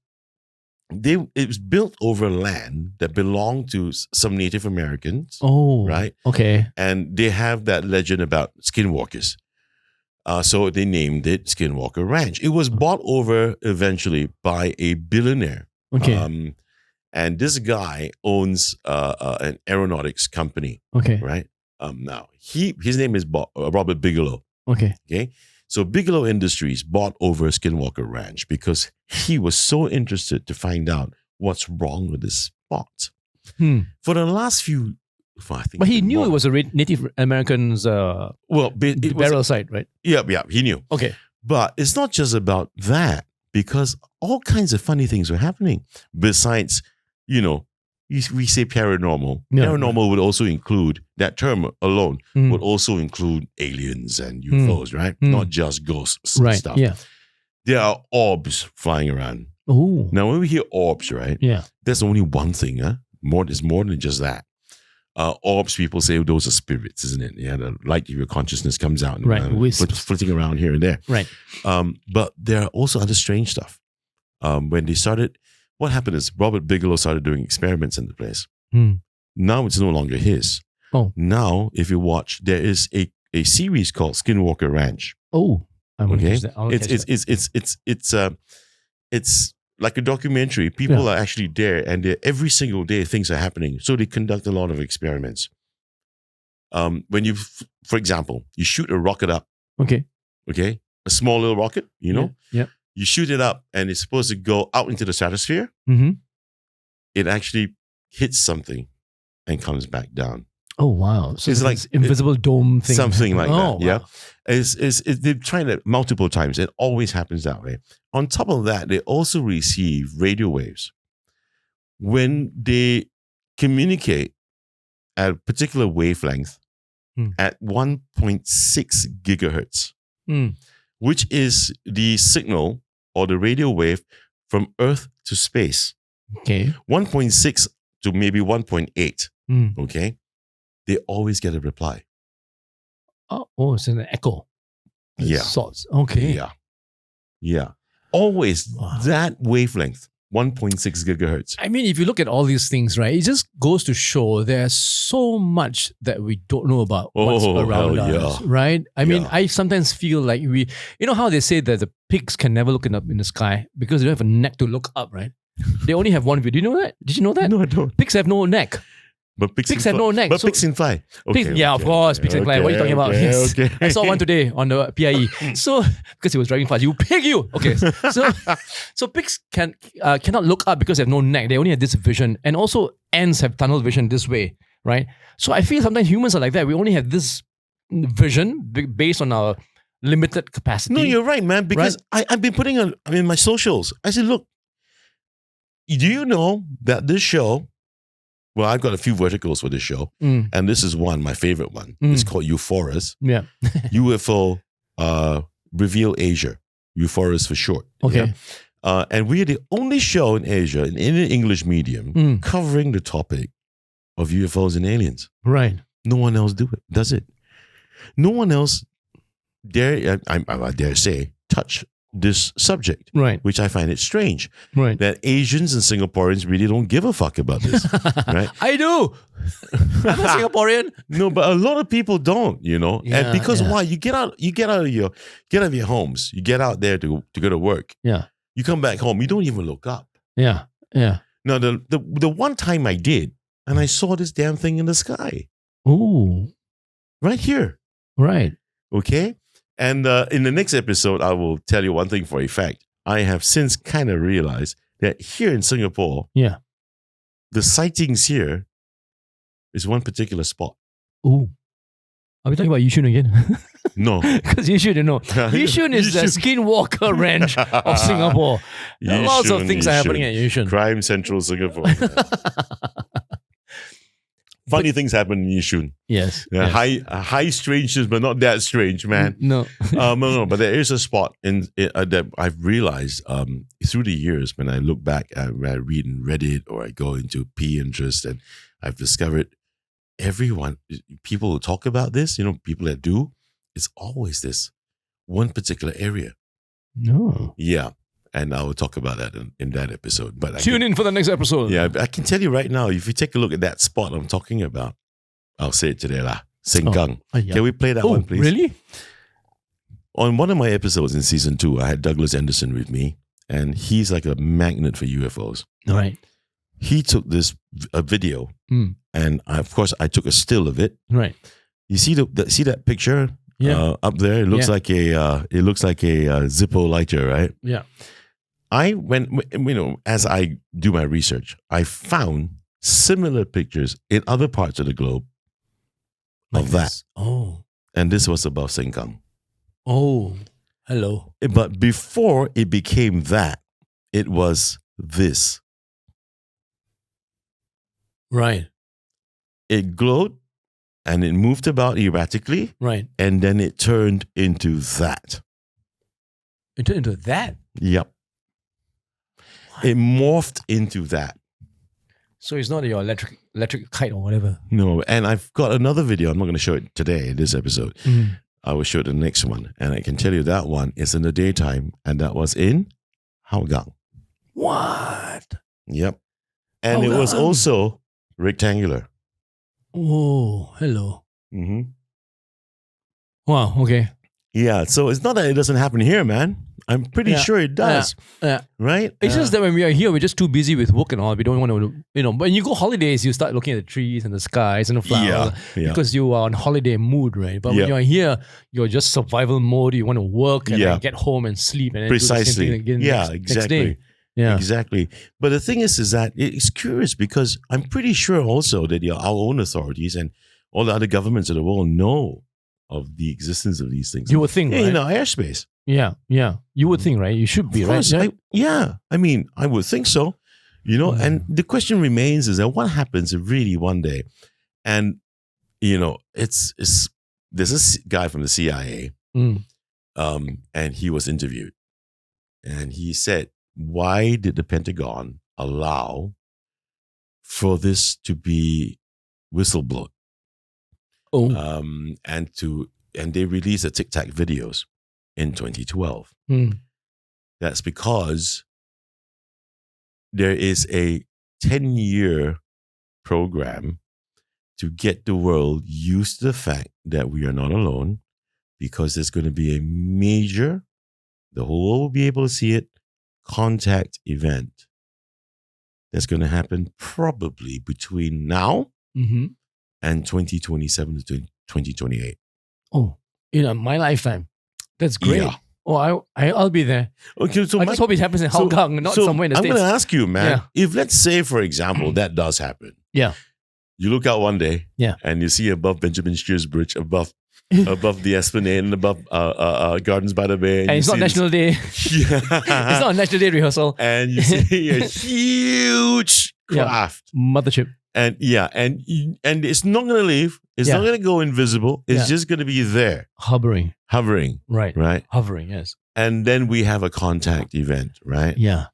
it was built over land that belonged to some Native Americans. Oh. Right? Okay. And they have that legend about skinwalkers. So they named it Skinwalker Ranch. It was bought over eventually by a billionaire. Okay. And this guy owns an aeronautics company. Okay. Right? Now, his name is Robert Bigelow. Okay. Okay. So Bigelow Industries bought over Skinwalker Ranch because he was so interested to find out what's wrong with this spot. For the last few, but he knew it was a Native Americans burial site, right? Yeah, he knew. Okay. But it's not just about that, because all kinds of funny things were happening. Besides, we say paranormal. Yeah. Paranormal would also include, that term alone would also include aliens and UFOs, right? Not just ghosts and stuff. Yeah. There are orbs flying around. Oh. Now, when we hear orbs, right? Yeah. There's only one thing, There's more than just that. Orbs, people say those are spirits, isn't it? Yeah, the light of your consciousness comes out and flitting around here and there. Right. But there are also other strange stuff. When they started, what happened is Robert Bigelow started doing experiments in the place. Now it's no longer his. Oh. Now, if you watch, there is a series called Skinwalker Ranch. Oh. Okay. It's like a documentary. People are actually there, and every single day things are happening. So they conduct a lot of experiments. When you, for example, you shoot a rocket up. Okay. Okay. A small little rocket, you know? Yeah. You shoot it up and it's supposed to go out into the stratosphere. Mm-hmm. It actually hits something and comes back down. Oh, wow. So it's like invisible dome thing. Something like that. Wow. Yeah. They've tried it multiple times. It always happens that way. On top of that, they also receive radio waves. When they communicate at a particular wavelength at 1.6 gigahertz, which is the signal or the radio wave from Earth to space. Okay. 1.6 to maybe 1.8. Okay. They always get a reply. Oh, it's an echo. Yeah. Sorts. Okay. Yeah. Always that wavelength, 1.6 gigahertz. I mean, if you look at all these things, right, it just goes to show there's so much that we don't know about what's around us, right? I mean, I sometimes feel like you know how they say that the pigs can never look up in the sky because they don't have a neck to look up, right? They only have one view. Do you know that? Did you know that? No, I don't. Pigs have no neck. But pigs have no neck. But pigs can fly. Okay, of course, pigs can fly. What are you talking about? Yes. I saw one today on the PIE. So, because he was driving fast. You pig, you! Okay. So pigs cannot look up because they have no neck. They only have this vision. And also, ants have tunnel vision this way, right? So I feel sometimes humans are like that. We only have this vision based on our limited capacity. No, you're right, man. Because I've been putting on my socials. I said, look, do you know that this show... Well, I've got a few verticals for this show, and this is one, my favorite one. It's called UFOs. Yeah. UFO Reveal Asia. UFOs for short. Okay. Yeah? And we're the only show in Asia, in the English medium, covering the topic of UFOs and aliens. Right. No one else does it. No one else I dare say, touch this subject, right? Which I find it strange, right? That Asians and Singaporeans really don't give a fuck about this, right? I do. I'm a Singaporean. No, but a lot of people don't, you know. Yeah, and because why? You get out of your homes, you get out there to go to work. Yeah. You come back home, you don't even look up. Yeah. Yeah. Now the one time I did, and I saw this damn thing in the sky. Ooh. Right here. Right. Okay. And in the next episode, I will tell you one thing for a fact. I have since kind of realized that here in Singapore, the sightings here is one particular spot. Ooh. Are we talking about Yishun again? No. Because Yishun, you know. Yishun is the Skinwalker Ranch of Singapore. Lots of things are happening at Yishun. Crime Central Singapore. Funny things happen in Yishun. Yes. High strangeness, but not that strange, man. No. No. But there is a spot that I've realized through the years when I look back, when I read in Reddit or I go into Pinterest, and I've discovered people who talk about this, you know, people that do, it's always this one particular area. No. Yeah. And I will talk about that in that episode. But tune in for the next episode. Yeah, I can tell you right now, if you take a look at that spot I'm talking about, I'll say it today lah. Sengkang. Can we play that one, please? Really? On one of my episodes in season 2, I had Douglas Anderson with me, and he's like a magnet for UFOs. All right. He took a video, and of course I took a still of it. Right. You see that picture? Yeah. Up there, it looks like a Zippo lighter, right? Yeah. I went, you know, as I do my research, I found similar pictures in other parts of the globe of that. Oh. And this was above Sengkang. Oh, hello. But before it became that, it was this. Right. It glowed and it moved about erratically. Right. And then it turned into that. It turned into that? Yep. It morphed into that. So it's not your electric kite or whatever. No, and I've got another video. I'm not going to show it today, this episode. I will show the next one. And I can tell you that one is in the daytime. And that was in Hougang. What? Yep. And it was also rectangular. Oh, hello. Mm-hmm. Wow, okay. Yeah, so it's not that it doesn't happen here, man. I'm pretty sure it does. Right? It's just that when we are here, we're just too busy with work and all. We don't want to, when you go holidays, you start looking at the trees and the skies and the flowers because you are on holiday mood, right? But when you're here, you're just survival mode. You want to work and then get home and sleep and then precisely. do the same thing again next day. Yeah, exactly. But the thing is that it's curious because I'm pretty sure also that our own authorities and all the other governments of the world know of the existence of these things. You would think, right? In our airspace. Yeah. You would think, right? You should be, right? I mean, I would think so. And the question remains is that what happens if really one day, and, it's there's a guy from the CIA, and he was interviewed, and he said, why did the Pentagon allow for this to be whistleblowed? And they released the Tic Tac videos in 2012. That's because there is a 10-year program to get the world used to the fact that we are not alone, because there's going to be a major, the whole world will be able to see it, contact event that's going to happen probably between now and 2027 to 2028. Oh, in my lifetime. That's great. Yeah. Oh, I'll be there. Okay, so I just hope it happens in Hougang, not somewhere in the States. I'm going to ask you, man, if let's say, for example, that does happen. Yeah. You look out one day and you see above Benjamin Shears Bridge, above the Esplanade and above Gardens by the Bay. And it's not National Day. It's not a National Day rehearsal. And you see a huge craft. Mothership. And and it's not going to leave. It's not going to go invisible. It's just going to be there. Hovering. Right. Hovering, yes. And then we have a contact event, right? Yeah.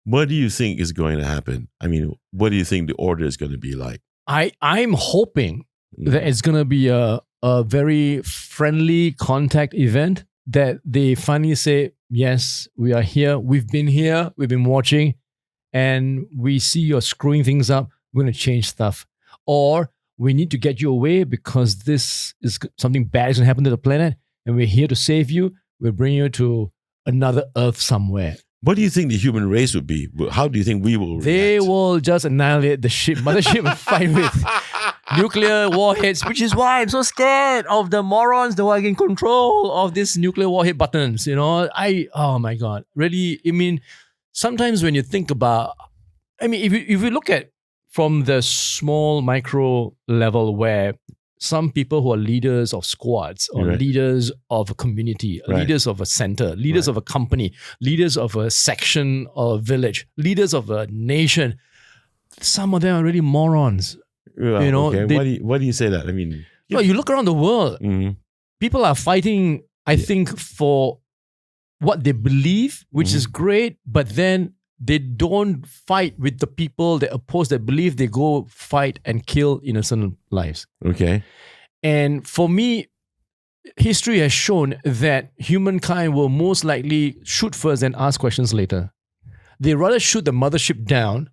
What do you think is going to happen? I mean, what do you think the order is going to be like? I'm hoping that it's going to be a very friendly contact event that they finally say, yes, we are here. We've been watching, and we see you're screwing things up. We're going to change stuff. Or we need to get you away because this is something bad is going to happen to the planet, and we're here to save you. We'll bring you to another Earth somewhere. What do you think the human race would be? How do you think we will react? They will just annihilate the mothership and fight with nuclear warheads, which is why I'm so scared of the morons that are in control of these nuclear warhead buttons. Oh my God. Really, I mean, sometimes when you think about, if you look at from the small micro level where some people who are leaders of squads or leaders of a community, leaders of a center, leaders of a company, leaders of a section or a village, leaders of a nation, some of them are really morons. Okay. Why do you say that? I mean, you look around the world, people are fighting, I think, for what they believe, which is great, but then they don't fight with the people that oppose that belief. They go fight and kill innocent lives. Okay. And for me, history has shown that humankind will most likely shoot first and ask questions later. They rather shoot the mothership down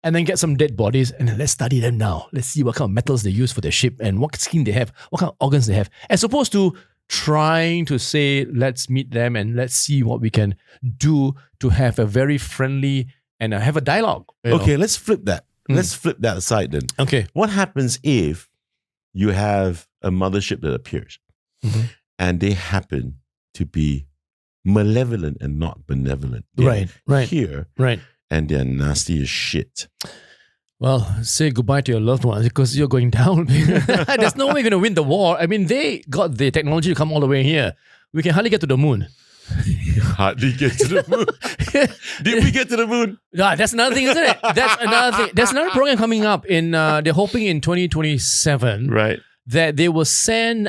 and then get some dead bodies and then let's study them now. Let's see what kind of metals they use for their ship and what skin they have, what kind of organs they have, as opposed to trying to say, let's meet them and let's see what we can do to have a very friendly and have a dialogue. Okay, let's flip that. Let's flip that aside then. Okay. What happens if you have a mothership that appears and they happen to be malevolent and not benevolent? Right. Here. Right. And they're nasty as shit. Well, say goodbye to your loved ones because you're going down. There's no way you're going to win the war. I mean, they got the technology to come all the way here. We can hardly get to the moon. Hardly get to the moon. Did we get to the moon? Yeah, that's another thing, isn't it? That's another thing. There's another program coming up in, they're hoping in 2027. Right. That they will send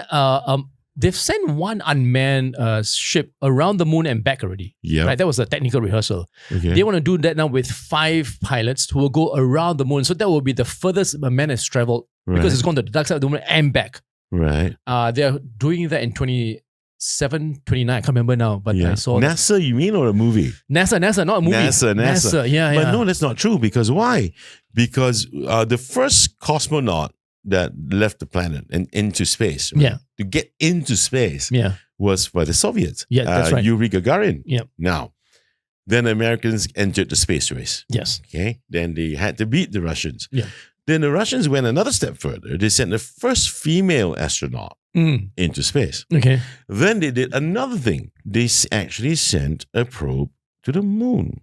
they've sent one unmanned ship around the moon and back already. Yeah. Right, that was a technical rehearsal. Okay. They want to do that now with 5 pilots who will go around the moon. So that will be the furthest a man has traveled because it's gone to the dark side of the moon and back. Right. They are doing that in 27, 29. I can't remember now, but I saw NASA, you mean, or a movie? NASA, not a movie. NASA. Yeah. But no, that's not true. Because why? Because the first cosmonaut that left the planet and into space, right, to get into space, was by the Soviets. Yeah, that's right. Yuri Gagarin. Yeah. Now, then the Americans entered the space race. Yes. Okay. Then they had to beat the Russians. Yeah. Then the Russians went another step further. They sent the first female astronaut into space. Okay. Then they did another thing. They actually sent a probe to the moon.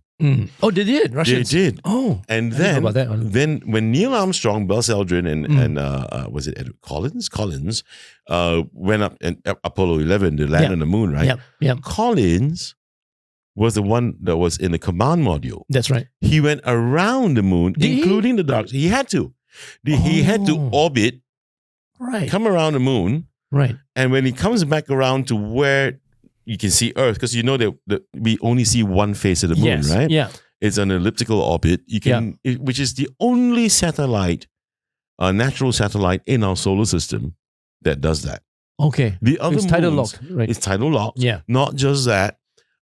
Oh, they did? Russians? They did. Oh. And I didn't know about that one. then when Neil Armstrong, Buzz Aldrin, and was it Edward Collins, went up in Apollo 11 to land on the moon, right? Yeah. Collins was the one that was in the command module. That's right. He went around the moon, including the dark. He had to. He had to orbit, come around the moon. Right. And when he comes back around to where you can see Earth, because you know that we only see one face of the moon, right? Yeah. It's an elliptical orbit. You can, which is the only satellite, natural satellite in our solar system that does that. Okay. The other it's tidal locked, right? It's tidal locked. Yeah. Not just that,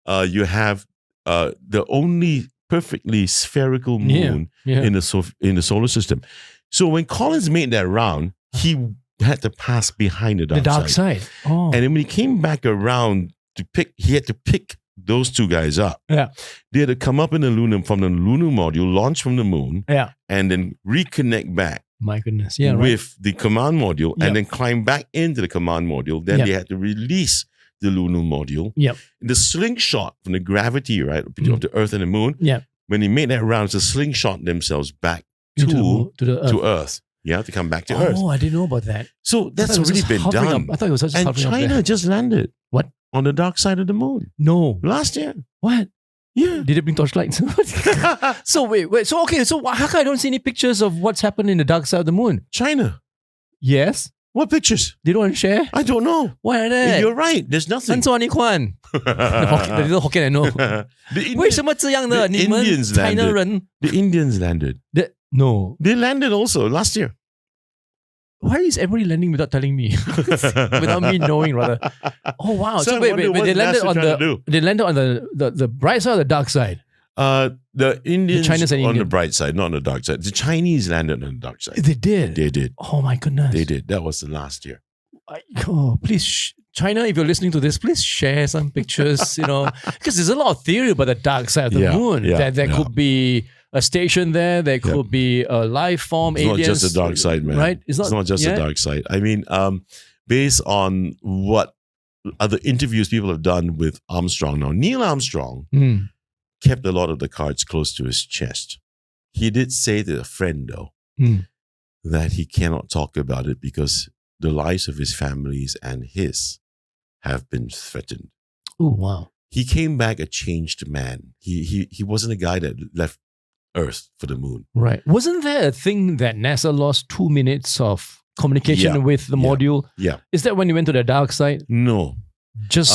you have the only perfectly spherical moon in the solar system. So when Collins made that round, he had to pass behind the dark side. Oh. And then when he came back around he had to pick those two guys up. Yeah. They had to come up from the lunar module, launch from the moon, and then reconnect back. My goodness. Yeah. With the command module, and then climb back into the command module. Then they had to release the lunar module. Yep. The slingshot from the gravity, right, of the Earth and the moon. Yeah. When he made that round, it's a slingshot themselves back to Earth. Yeah, to come back to Earth. Oh, I didn't know about that. So that's already been done. I thought it was just and China just landed. What? On the dark side of the moon. No. Last year. What? Yeah. Did it bring torchlights? So wait. So okay. So how come I don't see any pictures of what's happened in the dark side of the moon? China. Yes. What pictures? They don't want to share? I don't know. Why are they? You're right. There's nothing. The little Hokkien I know. 为什么这样的？你们 China 人 The Indians landed. No. They landed also last year. Why is everybody landing without telling me? Without me knowing, rather. Oh wow! So wait. They landed on the bright side or the dark side? The Indians the China's on the bright side, not on the dark side. The Chinese landed on the dark side. They did. They did. Oh my goodness. They did. That was the last year. Please, China, if you're listening to this, please share some pictures. Because there's a lot of theory about the dark side of the moon. That there could be a station there. There could be a life form. It's aliens, not just the dark side, man. Right? It's not just the dark side. I mean, based on what other interviews people have done with Armstrong now, Neil Armstrong kept a lot of the cards close to his chest. He did say to a friend, though, that he cannot talk about it because the lives of his families and his have been threatened. Oh, wow. He came back a changed man. He wasn't a guy that left Earth for the moon. Right. Wasn't there a thing that NASA lost 2 minutes of communication with the module? Yeah. Is that when you went to the dark side? No. Just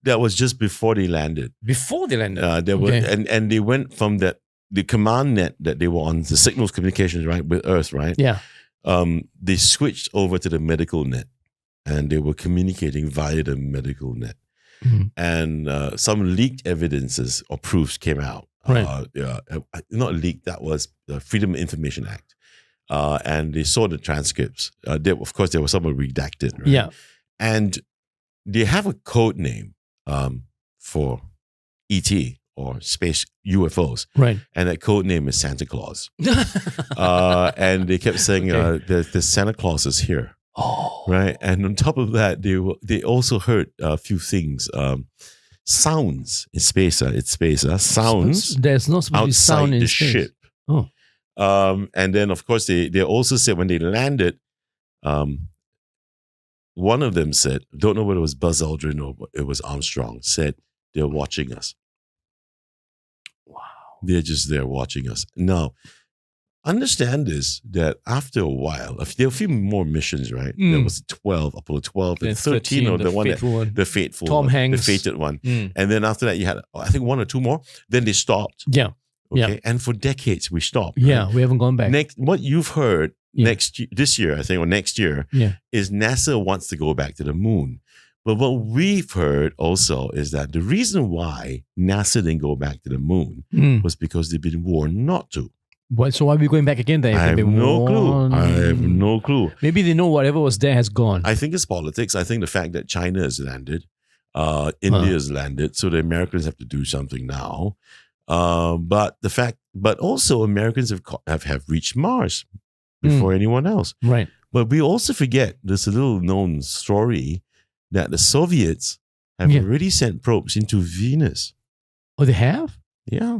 that was just before they landed. Before they landed? And they went from the command net that they were on, the signals communications, right, with Earth, right? Yeah. They switched over to the medical net and they were communicating via the medical net. And some leaked evidences or proofs came out. Right. Not leaked, that was the Freedom of Information Act. And they saw the transcripts. Of course, there was some redacted, right? Yeah. And they have a code name for ET or space UFOs. Right. And that code name is Santa Claus. And they kept saying, the Santa Claus is here. Oh. Right. And on top of that, they also heard a few things. Sounds in space. Sounds. There's no outside sound in the space. ship. Oh. And then, of course, they also said when they landed, one of them said, don't know whether it was Buzz Aldrin or it was Armstrong, said they're watching us. Wow. They're just there watching us. Now, understand this, that after a while, there were a few more missions, right? There was 12, Apollo 12, and 13, or the one the fateful Tom one, Hanks. the fated one. And then after that, you had, I think, one or two more. Then they stopped. Yeah. Okay. Yeah. And for decades, we stopped. Yeah, right? we haven't gone back. What you've heard this year, I think, or next year, is NASA wants to go back to the moon. But what we've heard also is that the reason why NASA didn't go back to the moon was because they've been warned not to. What? So why are we going back again then? I have no clue. I have no clue. Maybe they know whatever was there has gone. I think it's politics. I think the fact that China has landed, India has landed, so the Americans have to do something now. But also Americans have reached Mars before anyone else. Right. But we also forget there's a little known story that the Soviets have already sent probes into Venus. Oh, they have? Yeah.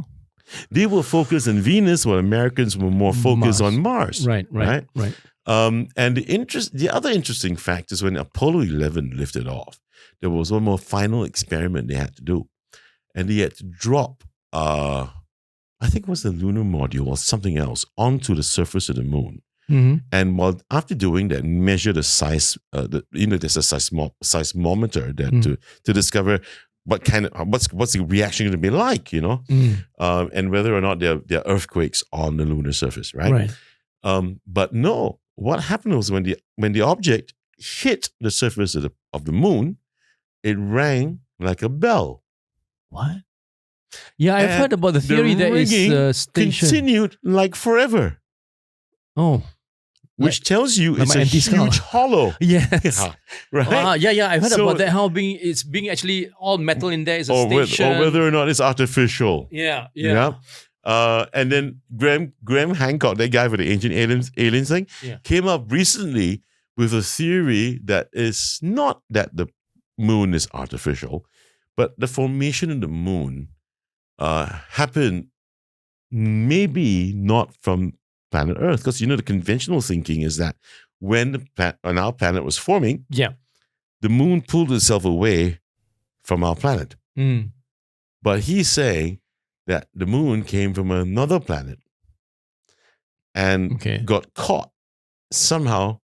They were focused on Venus, while Americans were more focused on Mars. Right. And the other interesting fact is when Apollo 11 lifted off, there was one more final experiment they had to do. And they had to drop, I think it was the lunar module or something else, onto the surface of the moon. And after doing that, measure the size, there's a seismometer that to discover what kind of what's the reaction going to be like, and whether or not there are earthquakes on the lunar surface, right? But no, what happened was when the object hit the surface of the moon, it rang like a bell. What? Yeah, I've heard about the theory that is station continued like forever. Oh. Which tells you it's a huge hollow. Yes. Yeah, right? Yeah. I heard about that, how it's being actually all metal in there is a station. Or whether or not it's artificial. Yeah. And then Graham Hancock, that guy for the ancient aliens thing, came up recently with a theory that is not that the moon is artificial, but the formation of the moon happened maybe not from planet Earth, because the conventional thinking is that when our planet was forming, the moon pulled itself away from our planet. But he's saying that the moon came from another planet and got caught somehow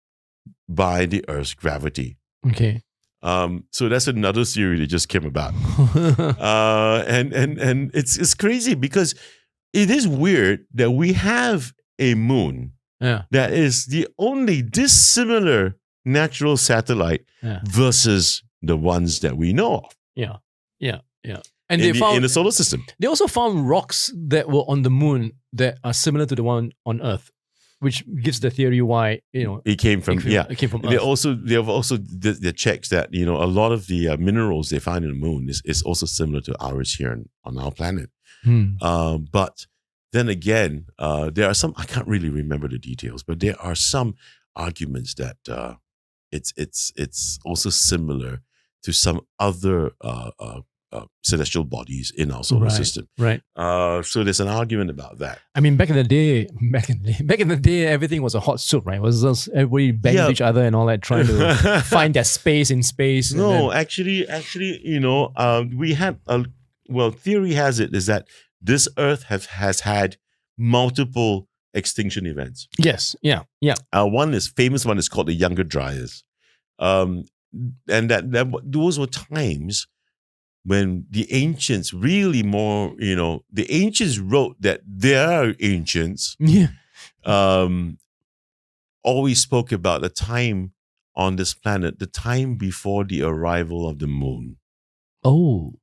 by the Earth's gravity. Okay. So that's another theory that just came about. And it's crazy because it is weird that we have a moon that is the only dissimilar natural satellite versus the ones that we know of. Yeah. And in the solar system. They also found rocks that were on the moon that are similar to the one on Earth, which gives the theory why it came from It came from Earth. They have also the checks that a lot of the minerals they find in the moon is also similar to ours here on our planet. But then again, there are some, I can't really remember the details, but there are some arguments that it's also similar to some other celestial bodies in our solar system. Right. So there's an argument about that. I mean, back in the day, everything was a hot soup, right? It was just everybody banging each other and all that, trying to find their space in space. No, actually, we had theory has it is that this Earth has had multiple extinction events. Yes, yeah. Famous one is called the Younger Dryas, and those were times when the ancients the ancients wrote that their ancients always spoke about the time on this planet, the time before the arrival of the moon. Oh.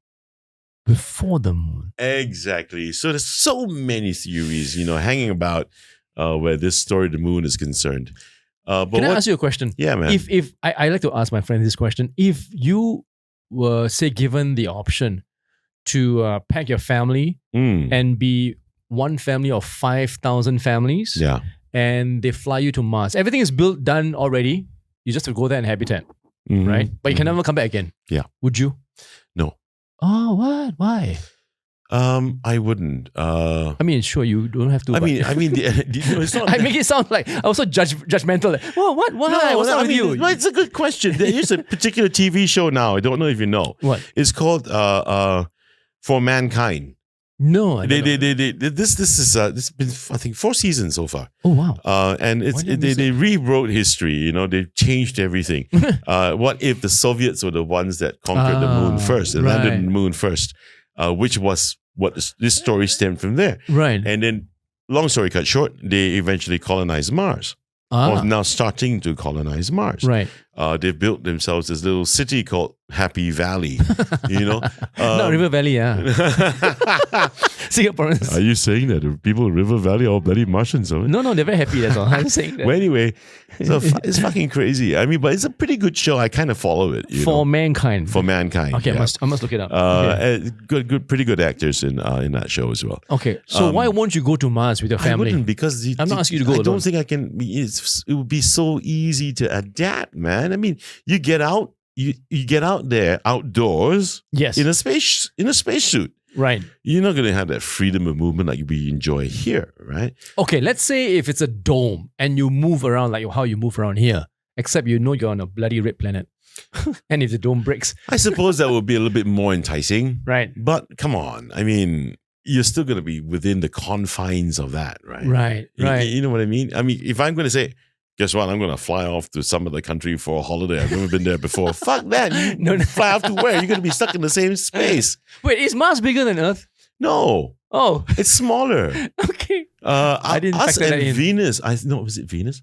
Before the moon. Exactly. So there's so many theories, hanging about where this story of the moon is concerned. Can I ask you a question? Yeah, man. If I like to ask my friend this question. If you were, say, given the option to pack your family and be one family of 5,000 families, and they fly you to Mars. Everything is done already. You just have to go there and habitat, right? But you can never come back again. Yeah. Would you? No. Oh, what? Why? I wouldn't. I mean, sure, you don't have to. It's not. I make it sound like I was so judgmental. Like, what? Why? No, What's up with you? Well, it's a good question. There is a particular TV show now. I don't know if you know. What? It's called For Mankind. No, I don't know. This is this has been, I think, 4 seasons so far. Oh wow! And they rewrote history. You know, they changed everything. What if the Soviets were the ones that conquered the moon first, and landed on the moon first, which was what this story stemmed from there. Right. And then, long story cut short, they eventually colonized Mars. Or now starting to colonize Mars. Right. They've built themselves this little city called Happy Valley. You know, Not River Valley, yeah. Singaporeans. Are you saying that the people in River Valley are all bloody Martians? Or? No, they're very happy. That's all. I'm saying that. Well, anyway, so it's fucking crazy. I mean, but it's a pretty good show. I kind of follow it. For mankind. For mankind. Okay, yeah. I must look it up. Pretty good actors in that show as well. Okay, so why won't you go to Mars with your family? I wouldn't, because I'm not asking you to go alone. I don't think I can. It would be so easy to adapt, man. I mean, you get out. You get out there outdoors, yes, in a spacesuit. Right. You're not going to have that freedom of movement like we enjoy here, right? Okay, let's say if it's a dome and you move around like how you move around here, except you know you're on a bloody red planet. And if the dome breaks. I suppose that would be a little bit more enticing. Right. But come on. I mean, you're still going to be within the confines of that, right? Right, right. You know what I mean? I mean, if I'm going to say, guess what? I'm going to fly off to some other country for a holiday. I've never been there before. Fuck that. No. Fly off to where? You're going to be stuck in the same space. Wait, is Mars bigger than Earth? No. Oh. It's smaller. Okay. I didn't factor that in. Venus. Was it Venus?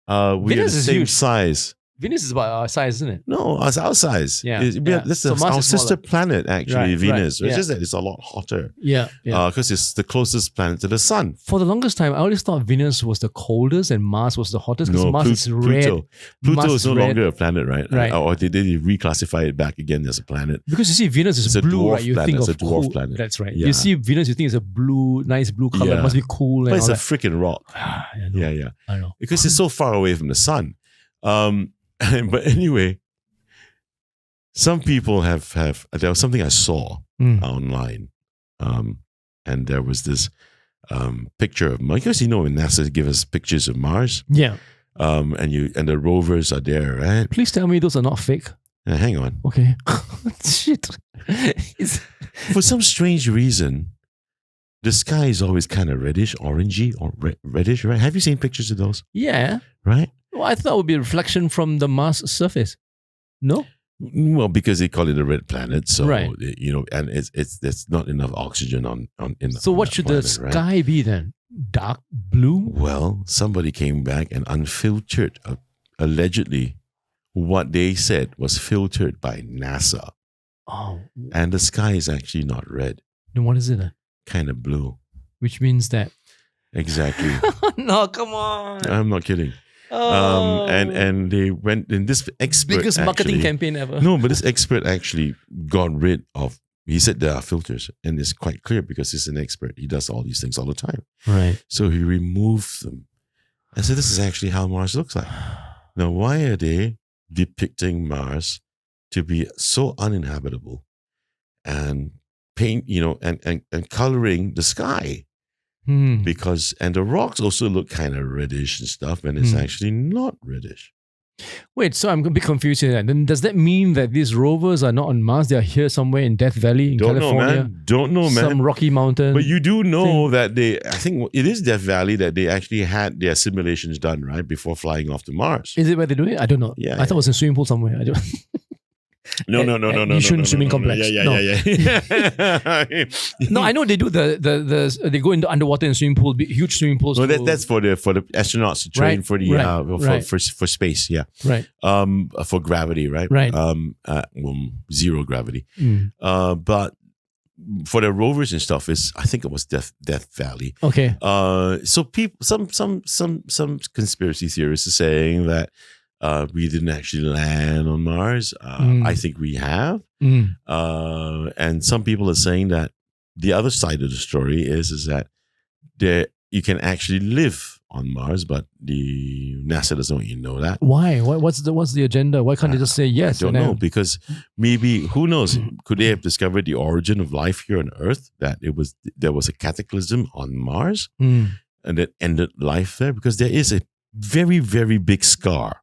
Venus is the same huge. Size. Venus is about our size, isn't it? No, it's our size. Yeah. This is our sister planet, actually, Venus. Right. It's just that it's a lot hotter. Yeah. Because it's the closest planet to the sun. For the longest time, I always thought Venus was the coldest and Mars was the hottest because Mars is red. Pluto is no longer a planet, right? Right. Or they reclassify it back again as a planet. Because you see, Venus is blue, right? You think of it's a dwarf planet. That's right. Yeah. You see Venus, you think it's a blue, nice blue color. It must be cool. But and it's all a that. freaking rock. Yeah. I know. Because it's so far away from the sun. But anyway, some people have there was something I saw online, and there was this picture of Mars. Because when NASA give us pictures of Mars, yeah, and the rovers are there, right? Please tell me those are not fake. Hang on, okay. Shit. For some strange reason, the sky is always kind of reddish, orangey, or reddish, right? Have you seen pictures of those? Yeah. Right. Well, I thought it would be a reflection from the Mars surface. No? Well, because they call it a red planet, so right. And there's not enough oxygen in. So what should the sky be then? Dark blue? Well, somebody came back and unfiltered, allegedly, what they said was filtered by NASA. Oh. And the sky is actually not red. Then what is it then? Kind of blue. Which means that. Exactly. No, come on. I'm not kidding. Oh. And they went in this expert biggest marketing campaign ever. No, but this expert actually got rid of. He said there are filters, and it's quite clear because he's an expert. He does all these things all the time. Right. So he removed them. I said, this is actually how Mars looks like. Now, why are they depicting Mars to be so uninhabitable and paint, and coloring the sky? Because the rocks also look kind of reddish and stuff, and it's actually not reddish. Wait, so I'm a bit confused here. Then does that mean that these rovers are not on Mars? They are here somewhere in Death Valley in California? Don't know, man. Some rocky mountain. But you do know that I think it is Death Valley that they actually had their simulations done, right? Before flying off to Mars. Is it where they do it? I don't know. Yeah, I thought it was in a swimming pool somewhere. I don't. No. Yishun Swimming Complex. Yeah. No, I know they do they go into underwater and swimming pool, huge swimming pools. No, that's for the astronauts to train for the for space. Yeah. Right. For gravity, right? Right. Zero gravity. But for the rovers and stuff, I think it was Death Valley. Okay. So people, some conspiracy theorists are saying that. We didn't actually land on Mars. I think we have. And some people are saying that the other side of the story is that you can actually live on Mars, but the NASA doesn't want you to know that. Why? What's the agenda? Why can't they just say yes? I don't know, because maybe, who knows, could they have discovered the origin of life here on Earth, that there was a cataclysm on Mars and that ended life there? Because there is a very, very big scar.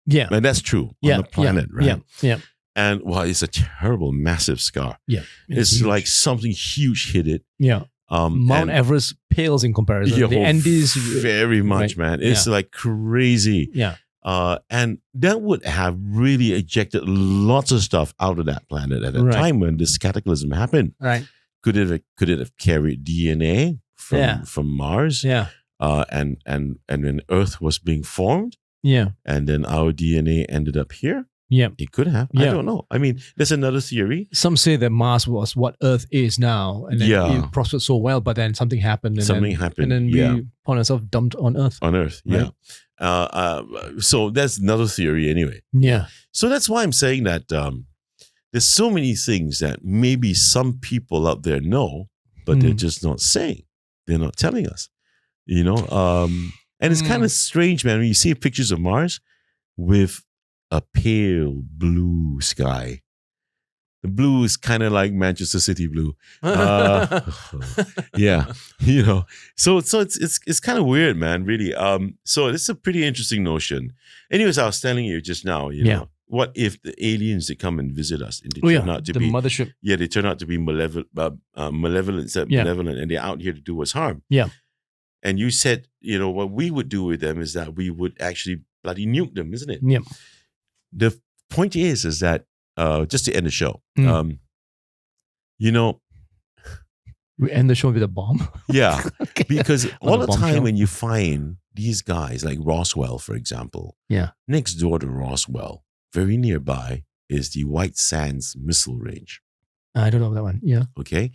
Yeah. And that's true on the planet, right? Yeah. And it's a terrible, massive scar. Yeah. It's like something huge hit it. Yeah. Mount Everest pales in comparison. Yeah, the Andes, very much, right? man. It's like crazy. Yeah. And that would have really ejected lots of stuff out of that planet at a time when this cataclysm happened. Right. Could it have carried DNA from Mars? Yeah. And when Earth was being formed. Yeah. And then our DNA ended up here. Yeah. It could have. Yeah. I don't know. I mean, there's another theory. Some say that Mars was what Earth is now. And then it prospered so well, but then something happened. And then we found ourselves dumped on Earth. On Earth, right? So that's another theory anyway. Yeah. So that's why I'm saying that there's so many things that maybe some people out there know, but they're just not saying. They're not telling us. You know? And it's kind of strange, man, when you see pictures of Mars with a pale blue sky. The blue is kind of like Manchester City blue. Yeah, you know. So it's kind of weird, man, really. So it's a pretty interesting notion. Anyways, I was telling you just now, you know, what if the aliens that come and visit us and they turn out to be mothership? Yeah, they turn out to be malevolent instead of benevolent, and they're out here to do us harm. Yeah. And you said, you know, what we would do with them is that we would actually bloody nuke them, isn't it? Yeah. The point is that just to end the show, you know, we end the show with a bomb. Yeah, Okay. because all the time show. when you find these guys like Roswell, for example, next door to Roswell, very nearby, is the White Sands Missile Range. I don't know that one. Yeah. Okay,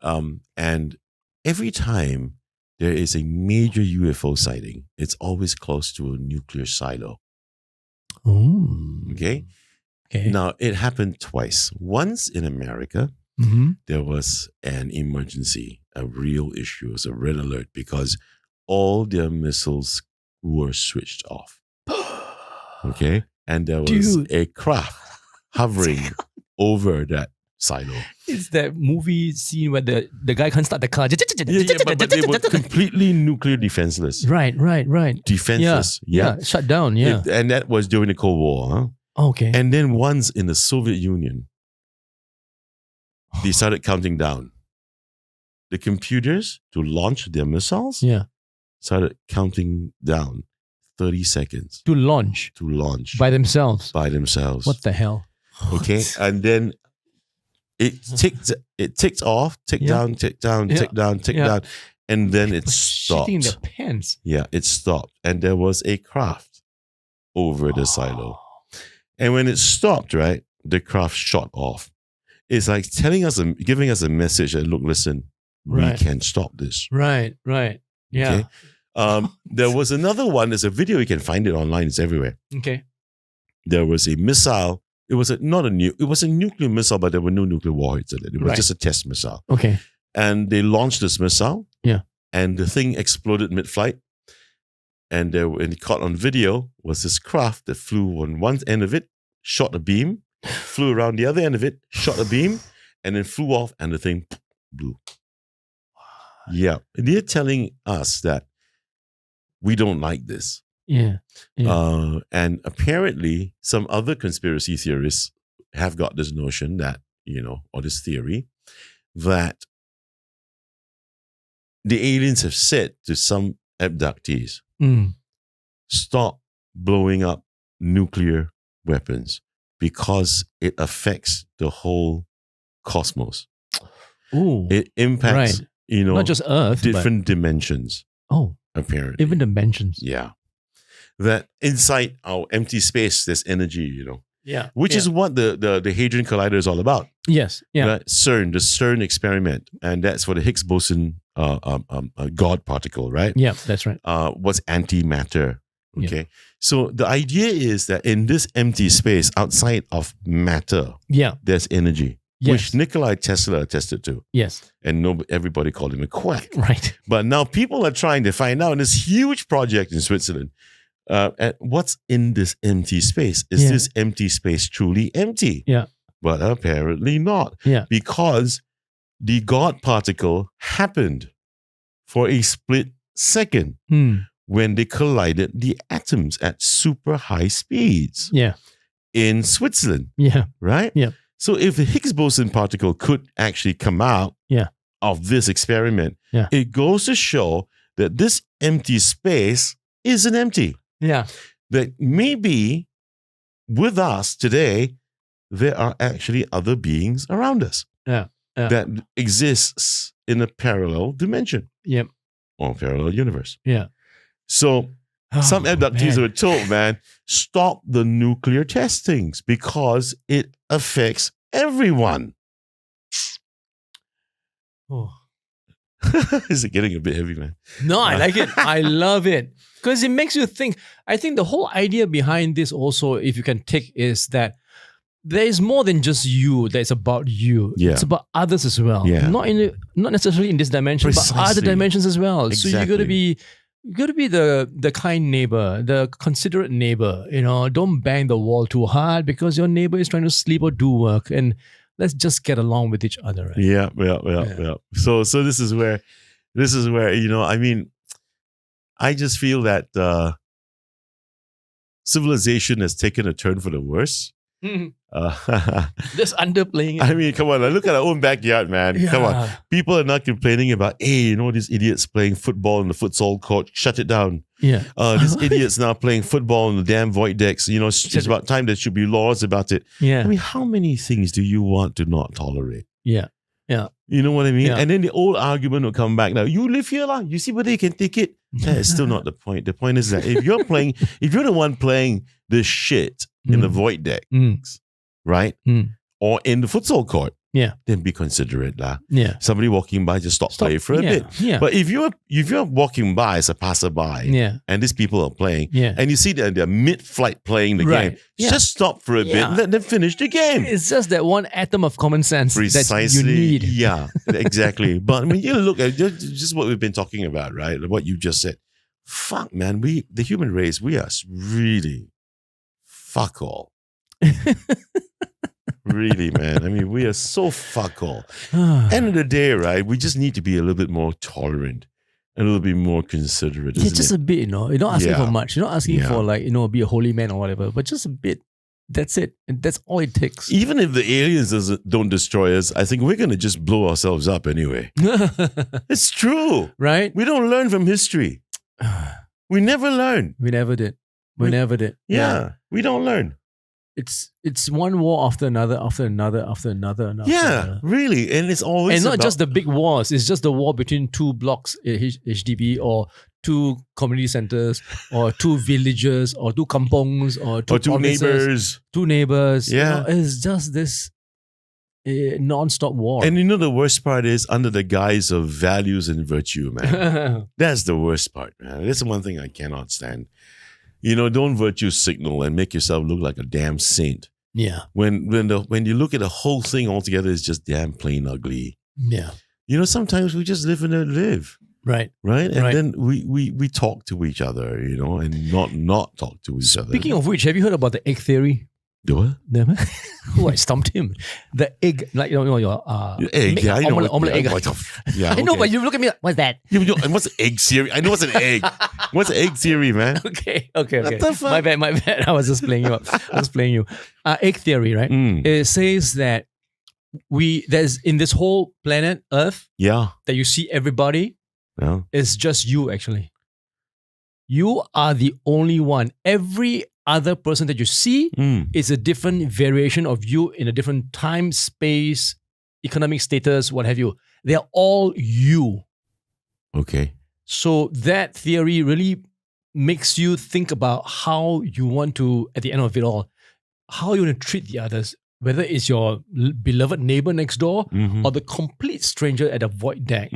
and every time there is a major UFO sighting, it's always close to a nuclear silo. Oh. Okay. Now, it happened twice. Once in America, there was an emergency, a real issue. It was a red alert because all their missiles were switched off. Okay. And there was a craft hovering over that silo. It's that movie scene where the guy can't start the car. But they were completely nuclear defenseless. Right. Defenseless. Yeah. Shut down. Yeah. And that was during the Cold War. Huh? Okay. And then once in the Soviet Union, they started counting down. The computers to launch their missiles started counting down 30 seconds. To launch. By themselves. What the hell? Okay. And then it ticked off, tick down, and then it stopped. Shitting the pants. Yeah, it stopped. And there was a craft over the silo. And when it stopped, right, the craft shot off. It's like giving us a message that, look, listen, we can stop this. Right. Yeah. Okay? There was another one. There's a video. You can find it online. It's everywhere. Okay. There was a missile. It was a nuclear missile, but there were no nuclear warheads in it. It was just a test missile. Okay. And they launched this missile. Yeah. And the thing exploded mid-flight. And it caught on video was this craft that flew on one end of it, shot a beam, flew around the other end of it, shot a beam, and then flew off, and the thing blew. Yeah. They're telling us that we don't like this. Yeah. And apparently some other conspiracy theorists have got this notion that, you know, or this theory that the aliens have said to some abductees, stop blowing up nuclear weapons because it affects the whole cosmos. Ooh. It impacts, you know, not just Earth, different dimensions. Oh, apparently. Even dimensions. Yeah. That inside our empty space, there's energy, you know. Yeah. Which is what the Hadron Collider is all about. Yes. Yeah. Right? CERN, the CERN experiment. And that's for the Higgs boson God particle, right? Yeah, that's right. Was antimatter. Okay. So the idea is that in this empty space outside of matter, there's energy. Which Nikola Tesla attested to. Yes. And everybody called him a quack. Right. But now people are trying to find out in this huge project in Switzerland, what's in this empty space? Is this empty space truly empty? Yeah. But apparently not. Yeah. Because the God particle happened for a split second when they collided the atoms at super high speeds. Yeah. In Switzerland. Yeah. Right? Yeah. So if the Higgs boson particle could actually come out of this experiment, it goes to show that this empty space isn't empty. Yeah. That maybe with us today, there are actually other beings around us. Yeah. That exists in a parallel dimension. Yep. Or parallel universe. Yeah. So some abductees were told, man, stop the nuclear testings because it affects everyone. Oh. Is it getting a bit heavy, man? No, I like it. I love it. Because it makes you think. I think the whole idea behind this also, if you can take, is that there is more than just you that's about you. Yeah. It's about others as well. Yeah. Not necessarily in this dimension, but other dimensions as well. Exactly. So you gotta be the kind neighbor, the considerate neighbor. Don't bang the wall too hard because your neighbor is trying to sleep or do work, and let's just get along with each other. Right? Yeah. So this is where I mean, I just feel that civilization has taken a turn for the worse. Just underplaying it. I mean, come on, look at our own backyard, man. Yeah. Come on. People are not complaining about, hey, these idiots playing football in the futsal court. Shut it down. Yeah. These idiots now playing football in the damn void decks. It's about time there should be laws about it. Yeah. I mean, how many things do you want to not tolerate? Yeah. Yeah. You know what I mean? Yeah. And then the old argument will come back. Now, you live here, you see whether you can take it. That is still not the point. The point is that if you're the one playing this shit in the void deck, right? Or in the futsal court, then be considerate. Yeah. Somebody walking by, just stop playing for a bit. Yeah. But if you're walking by as a passerby, and these people are playing, and you see that they're mid-flight playing the game, just stop for a bit and let them finish the game. It's just that one atom of common sense that you need. Yeah, exactly. But when you look at just what we've been talking about, right? What you just said. Fuck, man. The human race, we are really fuck all. Really, man. I mean, we are so fuck all. End of the day, right? We just need to be a little bit more tolerant, a little bit more considerate. Yeah, just a bit, You're not asking for much. You're not asking for be a holy man or whatever, but just a bit. That's it. And that's all it takes. Even if the aliens don't destroy us, I think we're going to just blow ourselves up anyway. It's true. Right? We don't learn from history. We never learn. We never did. We never did. Yeah. We don't learn. It's one war after another, after another, after another. Really. And it's always and not just the big wars. It's just the war between two blocks, HDB, or two community centers, or two villages, or two kampongs, or two neighbors. Two neighbors. Yeah. It's just this non-stop war. And the worst part is under the guise of values and virtue, man. That's the worst part, man. That's the one thing I cannot stand. Don't virtue signal and make yourself look like a damn saint. Yeah. When you look at the whole thing altogether, it's just damn plain ugly. Yeah. Sometimes we just live and live. Right. Right? And then we talk to each other, and not talk to each other. Speaking of which, have you heard about the egg theory? What? Never. Oh, I stumped him. The egg, your egg. Yeah, I know. Omelette egg. Yeah, I know, but you look at me like, what's that? And what's the egg theory? I know what's an egg. What's the egg theory, man? Okay. What the fuck? My bad. I was just playing you. Egg theory, right? It says that there's in this whole planet Earth, that you see everybody, it's just you actually. You are the only one. Every other person that you see is a different variation of you in a different time, space, economic status, what have you. They are all you. Okay. So that theory really makes you think about how you want to, at the end of it all, how you want to treat the others, whether it's your beloved neighbor next door or the complete stranger at a void deck.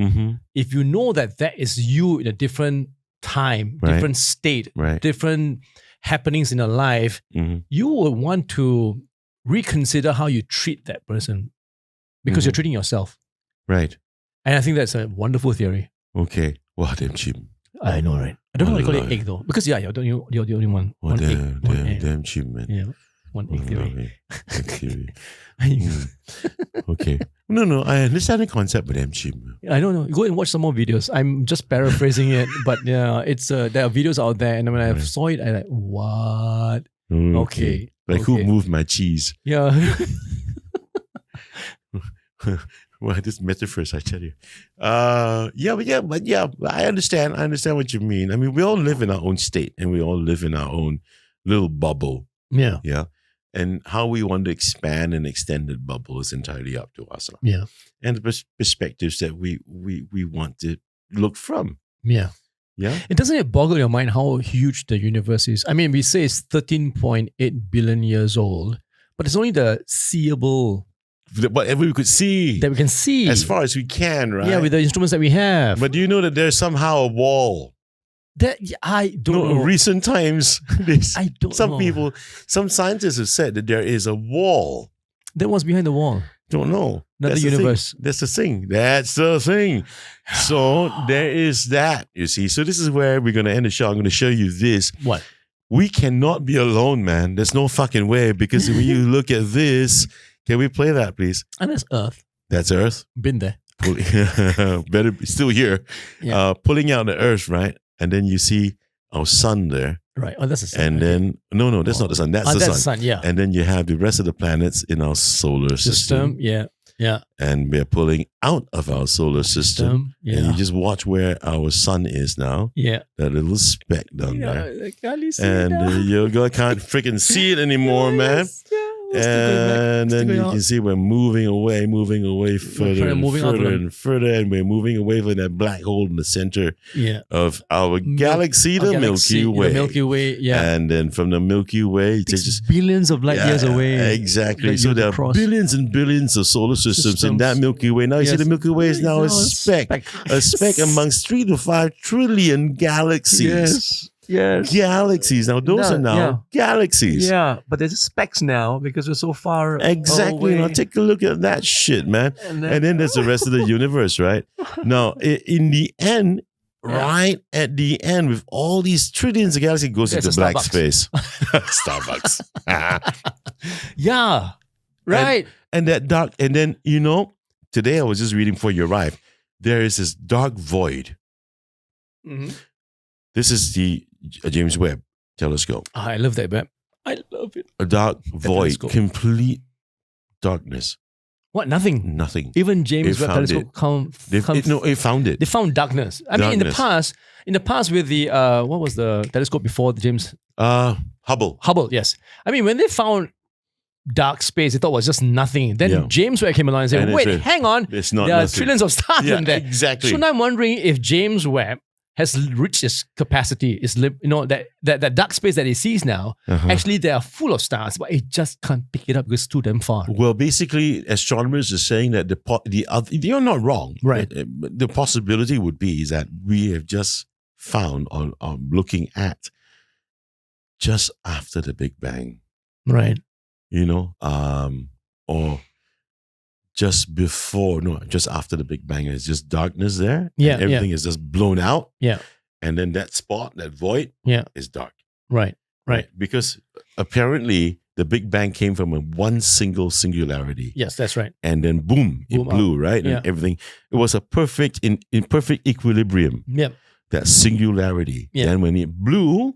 If you know that is you in a different time, different state, different happenings in your life, you will want to reconsider how you treat that person because you're treating yourself. Right. And I think that's a wonderful theory. Okay. Wow, damn cheap. I know, right? I don't know why they call it egg though. Because you're the only one. Oh, damn cheap, man. Yeah. One egg theory. Egg theory. Okay. No, I understand the concept, but damn cheap. I don't know. Go and watch some more videos. I'm just paraphrasing it, but yeah, it's there are videos out there, and when I saw it, I like, what? Okay. Like who moved my cheese? Yeah. Well, this metaphors, I tell you. I understand. I understand what you mean. I mean, we all live in our own state and we all live in our own little bubble. Yeah. Yeah. And how we want to expand and extend that bubble is entirely up to us. Yeah. And the perspectives that we want to look from. Yeah. Yeah. It doesn't boggle your mind how huge the universe is. I mean, we say it's 13.8 billion years old, but it's only the seeable whatever we could see. that we can see. As far as we can, right? Yeah, with the instruments that we have. But do you know that there's somehow a wall? That I don't know. Recent times, I don't know. Some scientists have said that there is a wall. Then what's behind the wall? Don't know. Another universe. That's the thing. That's the thing. So there is that, you see. So this is where we're going to end the show. I'm going to show you this. What? We cannot be alone, man. There's no fucking way, because when you look at this, can we play that, please? And that's Earth. That's Earth. Been there. Better be still here. Yeah. Pulling out the Earth, right? And then you see our sun there. Right. Oh, that's the sun. And then, no, that's not the sun. That's the sun. That's the sun, yeah. And then you have the rest of the planets in our solar system. Yeah. Yeah. And we're pulling out of our solar system. Yeah. And you just watch where our sun is now. Yeah. That little speck down there. I can't see And you can't freaking see it anymore, man. Yeah. And then you can see we're moving away further and further, and we're moving away from that black hole in the center of our galaxy, the Milky Way. The Milky Way, yeah. And then from the Milky Way, it's just billions of light years away. Exactly. So there are billions and billions of solar systems in that Milky Way. Now you see the Milky Way is now a speck amongst 3 to 5 trillion galaxies. Yes. Galaxies. Now, those are now galaxies. Yeah, but there's specks now because we're so far Exactly. away. Now, take a look at that shit, man. And then there's the rest of the universe, right? Now, in the end, right at the end, with all these trillions of galaxies, goes into black Starbucks. space. Starbucks. Yeah. Right. And that dark, and then, today I was just reading before you arrived, there is this dark void. Mm-hmm. This is the James Webb telescope. I love that, man. I love it. A dark void, telescope. complete darkness. What? Nothing. Nothing. Even James Webb telescope it found it. They found darkness. I mean, in the past with the what was the telescope before the James? Hubble. Hubble, yes. I mean, when they found dark space, they thought it was just nothing. Then James Webb came along and said, "Wait, hang on, it's not there are nothing. trillions of stars in there." Exactly. So now I'm wondering if James Webb has reached its capacity, that dark space that it sees now, actually they are full of stars, but it just can't pick it up because it's too damn far. Well, basically, astronomers are saying that you're not wrong. Right. The possibility would be is that we have just found or looking at just after the Big Bang. Right. Or just before, just after the Big Bang, it's just darkness there. Yeah. And everything is just blown out. Yeah. And then that spot, that void, is dark. Right. Because apparently the Big Bang came from one single singularity. Yes, that's right. And then boom, it blew, out. right? Yeah. And everything. It was a perfect, in perfect equilibrium. Yep. That singularity. Yeah. Then when it blew,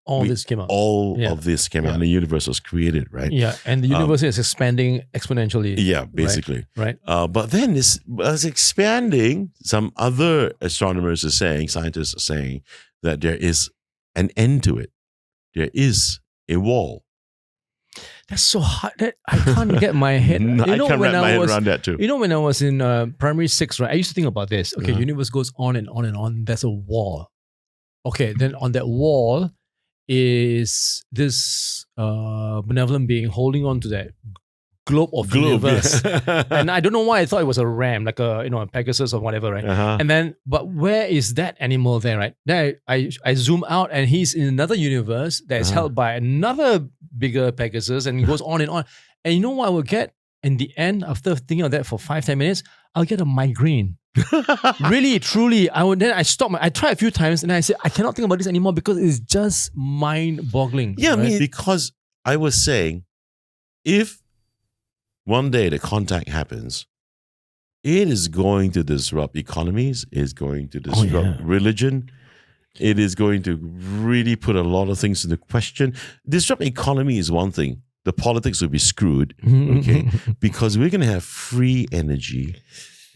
all this came out. All of this came out, and the universe was created, right? Yeah, and the universe is expanding exponentially. Yeah, basically. Right. But then as expanding, some other astronomers are saying, scientists are saying that there is an end to it. There is a wall. That's so hard. That I can't get my head. I can't wrap my head around that too. When I was in primary 6, right, I used to think about this. Okay, universe goes on and on and on. There's a wall. Okay, then on that wall is this benevolent being holding on to that globe of the universe. And I don't know why I thought it was a ram, like a Pegasus or whatever, right? And then, but where is that animal there, right? Then I zoom out and he's in another universe that is held by another bigger Pegasus, and he goes on and on. And you know what I will get in the end, after thinking of that for 5-10 minutes? I'll get a migraine. Really, truly, I stop. I tried a few times and I said, I cannot think about this anymore because it's just mind-boggling. Yeah, right? I mean, because I was saying, if one day the contact happens, it is going to disrupt economies, it's going to disrupt religion, it is going to really put a lot of things into question. Disrupt economy is one thing, the politics will be screwed, okay? Because we're going to have free energy.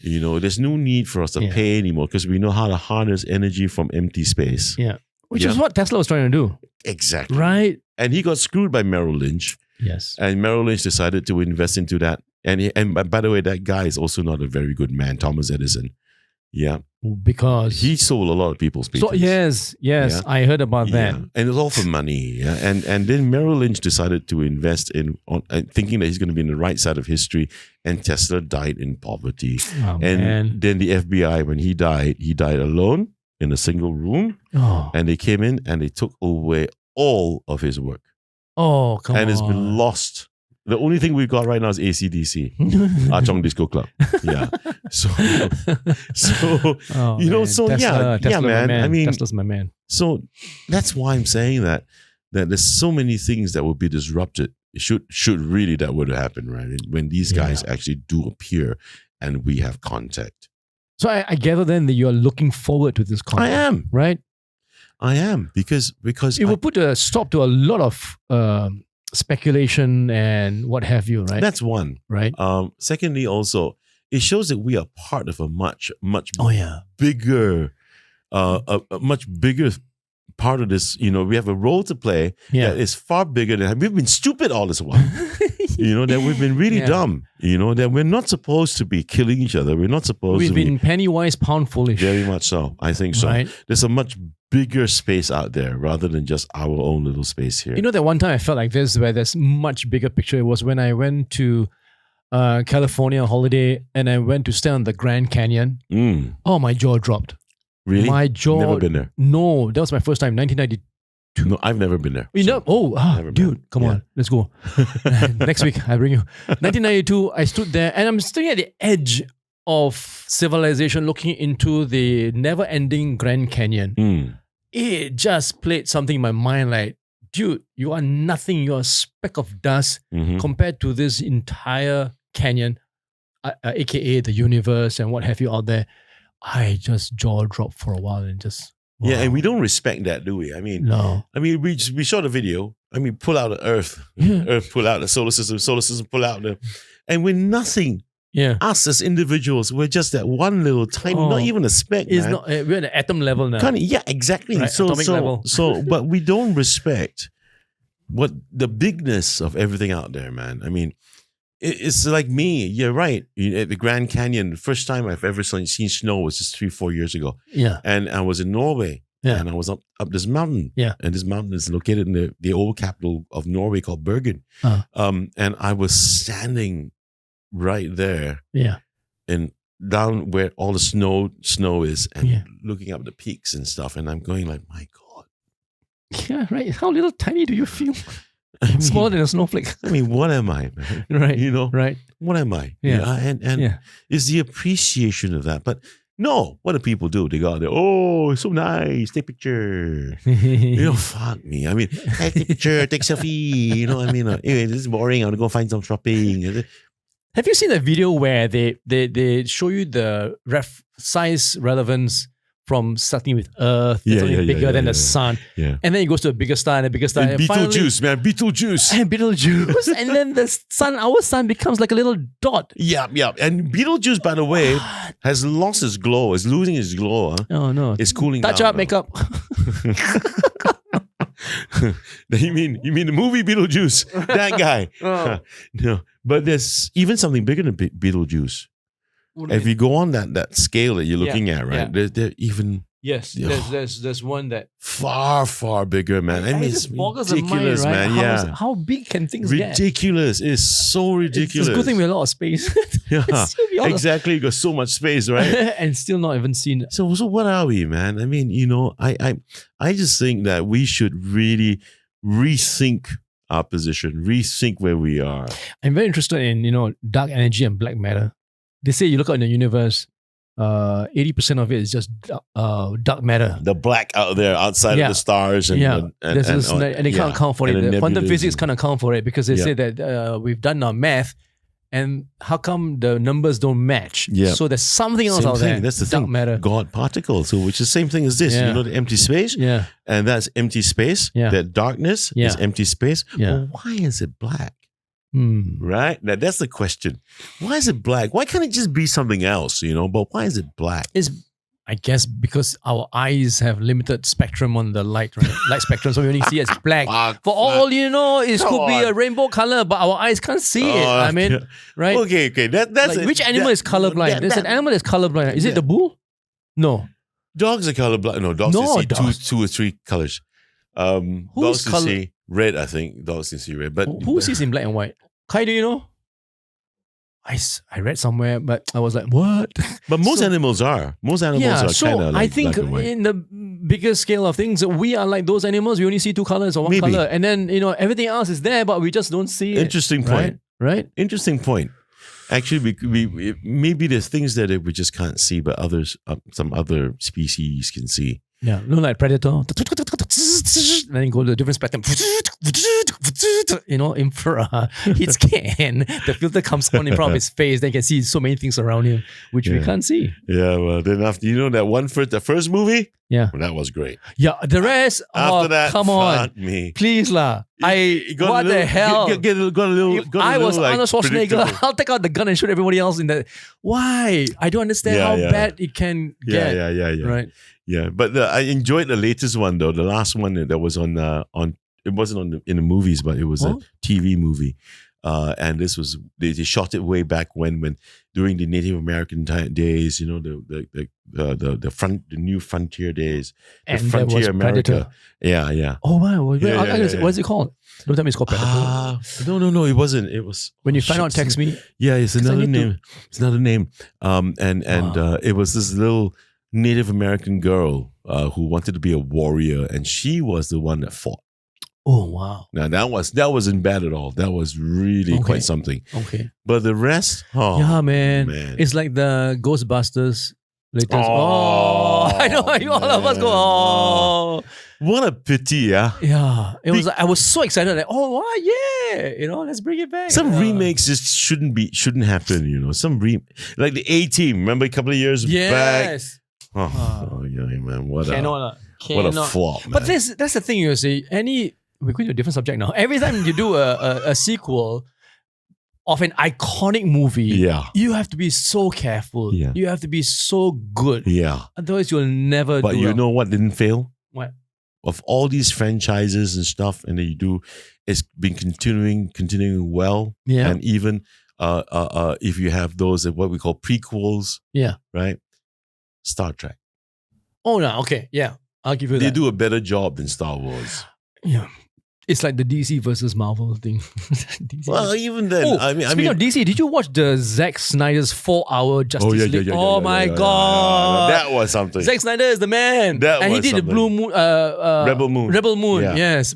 You know, there's no need for us to pay anymore because we know how to harness energy from empty space. Yeah. Which is what Tesla was trying to do. Exactly. Right. And he got screwed by Merrill Lynch. Yes. And Merrill Lynch decided to invest into that. And by the way, that guy is also not a very good man, Thomas Edison. Yeah. Because he sold a lot of people's patents. So yes, yeah. I heard about that. And it was all for money. Yeah. And then Merrill Lynch decided to invest thinking that he's going to be in the right side of history, and Tesla died in poverty. Oh, and then the FBI, when he died alone in a single room, and they came in and they took away all of his work. Oh, come on. And it's been lost. The only thing we've got right now is AC/DC, Achong Disco Club. Yeah. So oh, you know, man. so Tesla, yeah, man. I mean, Tesla's my man. So that's why I'm saying that there's so many things that will be disrupted. It should really that would happen, right? When these guys actually do appear and we have contact. So I gather then that you are looking forward to this contact. I am. Right? I am because it will put a stop to a lot of speculation and what have you, right? That's one. Right. Secondly, also, it shows that we are part of a much bigger, a much bigger part of this. You know, we have a role to play that is far bigger than we've been stupid all this while. You know, that we've been really dumb. You know, that we're not supposed to be killing each other. We're not supposed We've been penny wise, pound foolish. Very much so. I think so. Right. There's a much bigger space out there rather than just our own little space here. You know, that one time I felt like this, where there's much bigger picture. It was when I went to California on holiday and I went to stay on the Grand Canyon. Oh, my jaw dropped. Really? My jaw. Never been there. No, that was my first time, 1992. No, I've never been there. You know? Dude, come on, let's go. Next week, I'll bring you. 1992, I stood there and I'm standing at the edge of civilization looking into the never-ending Grand Canyon. It just played something in my mind like, dude, you are nothing. You're a speck of dust compared to this entire canyon, aka the universe and what have you out there. I just jaw dropped for a while and just... Wow. Yeah, and we don't respect that, do we? I mean, no. I mean, we shot a video. I mean, pull out the Earth, Earth pull out the solar system pull out the, and we're nothing. Yeah, us as individuals, we're just that one little tiny, not even a speck. It's not. We're at the atom level now. Yeah, exactly. Right, atomic level. But we don't respect what the bigness of everything out there, man. I mean, it's like me. You're right. At the Grand Canyon, the first time I've ever seen snow was just 3-4 years ago. Yeah. And I was in Norway. Yeah. And I was up this mountain. Yeah. And this mountain is located in the old capital of Norway called Bergen. And I was standing right there. Yeah. And down where all the snow is and looking up the peaks and stuff. And I'm going like, my God. Yeah, right. How little tiny do you feel? Smaller than a snowflake. I mean, what am I, man? Right. You know? Right. What am I? Yeah. And it's the appreciation of that. But no, what do people do? They go out there, oh, it's so nice, take a picture. You know, fuck me. I mean, hey, take a picture, take a selfie. You know what I mean? Anyway, this is boring. I want to go find some shopping. Have you seen that video where they show you the size relevance from starting with Earth, it's only bigger than the sun, and then it goes to a bigger star and a bigger star. And Beetlejuice, man, Beetlejuice. And Beetlejuice. And then the sun, our sun becomes like a little dot. Yeah. And Beetlejuice, by the way, has lost his glow, is losing his glow. Huh? Oh, no. It's cooling down. Touch up, makeup. You mean the movie Beetlejuice? That guy. No, but there's even something bigger than Beetlejuice. If you go on that scale that you're looking at, right? They're even there's one that far bigger, man. I mean, it's ridiculous, mind, right? man. How big can things ridiculous. get? It's so ridiculous. It's a good thing we have a lot of space. Yeah, exactly. You got so much space, right? And still not even seen. So what are we, man? I mean, you know, I just think that we should really rethink our position, rethink where we are. I'm very interested in dark energy and black matter. They say you look out in the universe, 80% of it is just dark matter. The black out there, outside of the stars. And they can't account for it. The quantum physics can't account for it because they say that we've done our math and how come the numbers don't match? Yeah. So there's something else out there. That's the dark thing. matter. God particles, so which is the same thing as this. You know, the empty space? Yeah. And that's empty space. Yeah. That darkness is empty space. Yeah. Well, why is it black? Right? Now that's the question. Why is it black? Why can't it just be something else, But why is it black? It's, I guess, because our eyes have limited spectrum on the light, right? Light spectrum, so we only see it as black. For all you know, it could be a rainbow color, but our eyes can't see it. I mean, right? Okay. That's like, which animal is colorblind? There's an animal that's colorblind. Is it the bull? No. Dogs are colorblind. No, dogs can see two or three colors. Dogs can see red, I think. Dogs can see red. But who sees in black and white? Kai, do you know? I read somewhere, but I was like, what? But most animals are. Most animals are kind of like I think black and white. in the bigger scale of things, we are like those animals. We only see two colors or one color. And then, everything else is there, but we just don't see it. Interesting point. Right? Interesting point. Actually, we maybe there's things that we just can't see, but others, some other species can see. Yeah, look like predator. And then go to a different spectrum. Infrared. Hit scan. The filter comes on in front of his face. Then you can see so many things around him, which we can't see. Yeah, well, then after the first movie? Yeah. Well, that was great. Yeah, the rest, after that, come on. Me. Please lah. What the hell? If I was Arnold Schwarzenegger, I'll take out the gun and shoot everybody else in that. Why? I don't understand how bad it can get. Yeah. Right. Yeah, but I enjoyed the latest one though. The last one that was on it wasn't in the movies, but it was a TV movie. And this was they shot it way back when during the Native American days, the new frontier days, and the frontier America. Predator. Yeah. Oh wow! What is it called? Don't tell me it's called Predator. No, it wasn't. It was when you find out, text me. Yeah, it's another name. It's another name. It was this little Native American girl who wanted to be a warrior, and she was the one that fought. Oh wow! Now that wasn't bad at all. That was really quite something. Okay, but the rest, man, it's like the Ghostbusters latest. I know all of us go. Oh, what a pity, yeah. Yeah, it was. I was so excited. Like, let's bring it back. Some remakes just shouldn't happen. Some like the A-Team. Remember a couple of years back. Oh yeah, man! What a flop, man. But that's the thing. You see, we're going to a different subject now. Every time you do a sequel of an iconic movie, you have to be so careful. Yeah. You have to be so good. Yeah. Otherwise, you'll never. But you know what didn't fail? What? Of all these franchises and stuff, and that you do, it's been continuing well. Yeah. And even if you have those what we call prequels. Yeah. Right. Star Trek. Oh no, okay, yeah, I'll give you that. They do a better job than Star Wars. Yeah, it's like the DC versus Marvel thing. DC. Well, even then, speaking of DC, did you watch the Zack Snyder's 4-hour Justice League? Oh my god, that was something. Zack Snyder is the man, and he did the Blue Moon, Rebel Moon. Rebel Moon, yes.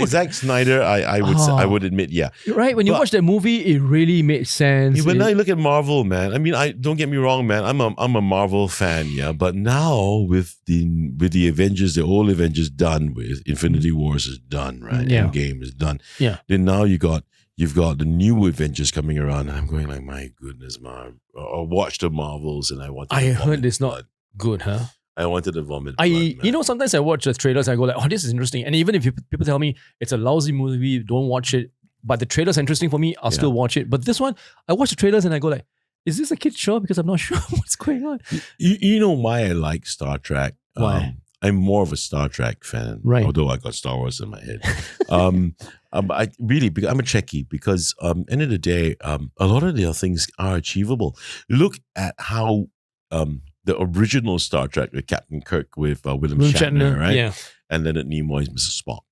Zack Snyder, I would admit, yeah. Right, when you watch that movie, it really made sense. Yeah, but now you look at Marvel, man. I mean, don't get me wrong, man. I'm a Marvel fan, yeah. But now with the Avengers, the old Avengers done with, Infinity Wars is done, right? Yeah. Endgame is done. Yeah. Then now you've got the new Avengers coming around. And I'm going like, my goodness, man. I watched the Marvels and I heard it's not good, huh? I wanted to vomit blood, sometimes I watch the trailers and I go like, oh, this is interesting. And even if people tell me it's a lousy movie, don't watch it. But the trailer's interesting for me, I'll still watch it. But this one, I watch the trailers and I go like, is this a kid's show? Because I'm not sure what's going on. You know why I like Star Trek? Why? I'm more of a Star Trek fan, right? Although I got Star Wars in my head. I'm a Trekkie because end of the day, a lot of their things are achievable. Look at how the original Star Trek with Captain Kirk with William Shatner, right? Yeah. And then at Nimoy is Mr. Spock.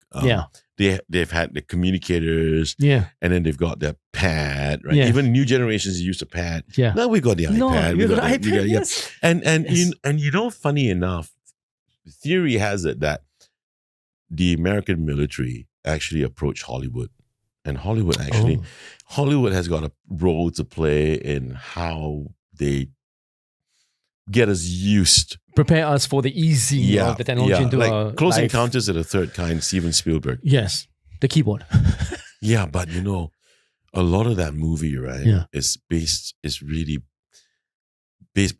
They've had the communicators, and then they've got their pad, right? Yeah. Even new generations use a pad. Yeah. Now we got the iPad. We got the iPad. Yes. And funny enough, theory has it that the American military actually approached Hollywood, and Hollywood has got a role to play in how they get us used, prepare us for the easing of the technology into our Close life. Encounters of the Third Kind, Steven Spielberg. Yes, the keyboard. Yeah, but a lot of that movie, right? Yeah. is really based.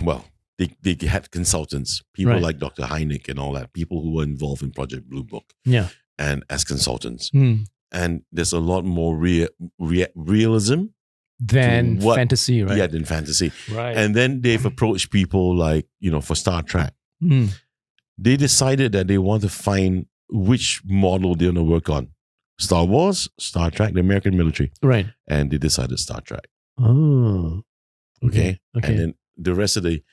Well, they had consultants, people like Dr. Hynek and all that, people who were involved in Project Blue Book. Yeah, and as consultants. and there's a lot more realism than what- fantasy, right? yeah, than fantasy. Right. And then they've approached people like, for Star Trek. Mm. They decided that they want to find which model they're going to work on. Star Wars, Star Trek, the American military. Right. And they decided Star Trek. Oh. Okay. Okay. And then the rest of the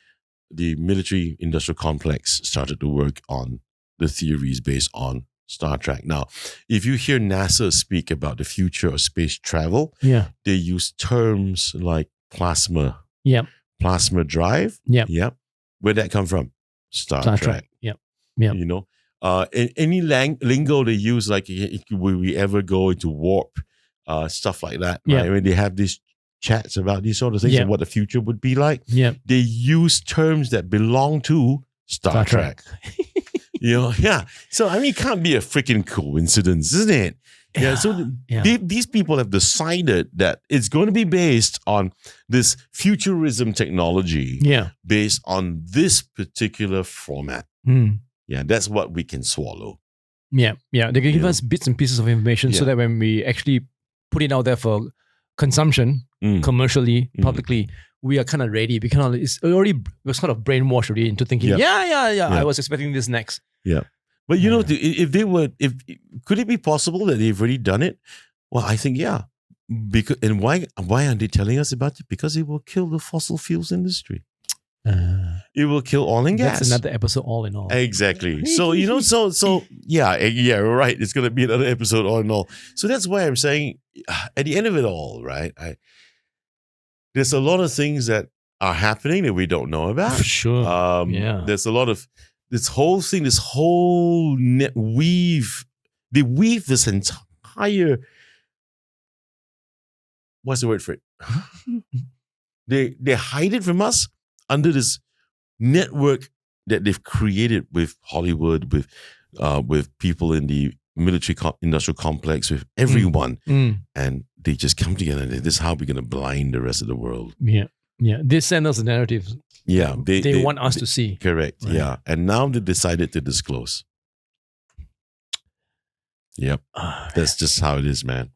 military industrial complex started to work on the theories based on Star Trek. Now, if you hear NASA speak about the future of space travel, Yeah. they use terms like plasma drive. Yep. Where'd that come from? Star Trek. Yep. Any lingo they use, like will we ever go into warp, stuff like that, right? Yeah. When they have these chats about these sort of things and what the future would be like, they use terms that belong to Star Trek. So it can't be a freaking coincidence, isn't it? These people have decided that it's going to be based on this futurism technology, based on this particular format. Yeah, that's what we can swallow. They can give us bits and pieces of information so that when we actually put it out there for consumption, commercially, publicly, we are kind of ready. We're kind of brainwashed already into thinking, I was expecting this next. Yeah. But could it be possible that they've already done it? Well, I think, Because why aren't they telling us about it? Because it will kill the fossil fuels industry. It will kill oil and gas. That's another episode, all in all. Exactly. So, right. It's going to be another episode, all in all. So that's why I'm saying, at the end of it all, right, there's a lot of things that are happening that we don't know about. Sure. There's a lot of this whole thing, this whole they weave this entire, what's the word for it? They hide it from us under this network that they've created with Hollywood, with people in the military industrial complex, with everyone, and they just come together and this is how we're going to blind the rest of the world. They send us a narrative. They want us to see. Correct. Right. Yeah, and now they decided to disclose. Yep, that's just how it is, man.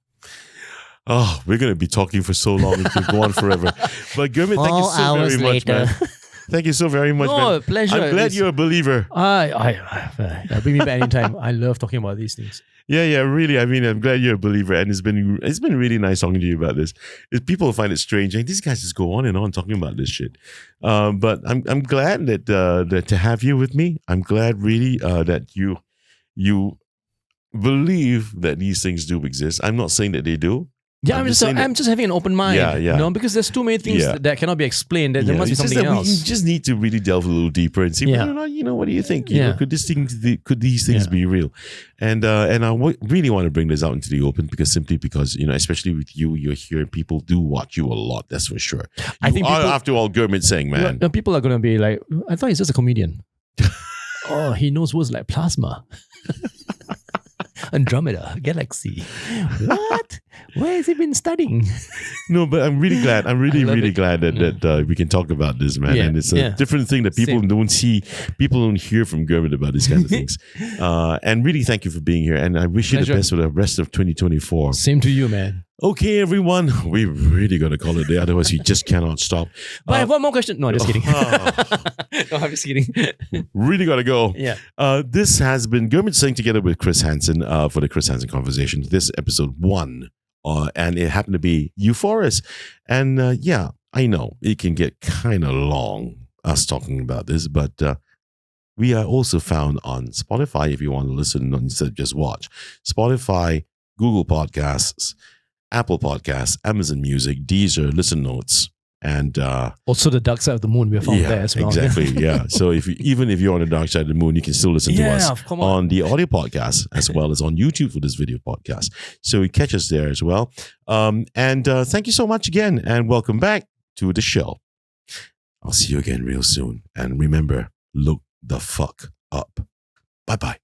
Oh, we're going to be talking for so long. It could go on forever. But Gurmit, thank you so very much, man. Thank you so very much, man. Pleasure. I'm glad you're a believer. Bring me back anytime. I love talking about these things. Yeah, really. I mean, I'm glad you're a believer, and it's been really nice talking to you about this. People find it strange, and these guys just go on and on talking about this shit. But I'm glad that to have you with me. I'm glad really that you believe that these things do exist. I'm not saying that they do. Yeah, I'm just having an open mind. Because there's too many things that cannot be explained. There must be something else. You just need to really delve a little deeper and see. What do you think? Could these things be real? And I really want to bring this out into the open because especially with you, you're here. People do watch you a lot. That's for sure. I think after all, Gurmit Singh, man. People are going to be like, I thought he's just a comedian. Oh, he knows words like plasma. Andromeda, galaxy. What? Where has he been studying? No, but I'm really glad. I'm really glad that we can talk about this, man. And it's a different thing that people don't see. People don't hear from Gurmit about these kind of things. And really thank you for being here. And I wish you the best for the rest of 2024. Same to you, man. Okay, everyone. We really got to call it there. Otherwise, we just cannot stop. But I have one more question. No, I'm just kidding. No, I'm just kidding. Really got to go. Yeah. This has been Gurmit Singh together with Chris Henson for the Chris Henson Conversation. This is episode 1. And it happened to be Euphorus. And I know it can get kind of long, us talking about this, but we are also found on Spotify if you want to listen instead of just watch. Spotify, Google Podcasts, Apple Podcasts, Amazon Music, Deezer, Listen Notes, and also the dark side of the moon we found there as well. Exactly. Yeah. So even if you're on the dark side of the moon, you can still listen to us on the audio podcast as well as on YouTube for this video podcast. So you catch us there as well. And thank you so much again, and welcome back to the show. I'll see you again real soon. And remember, look the fuck up. Bye-bye.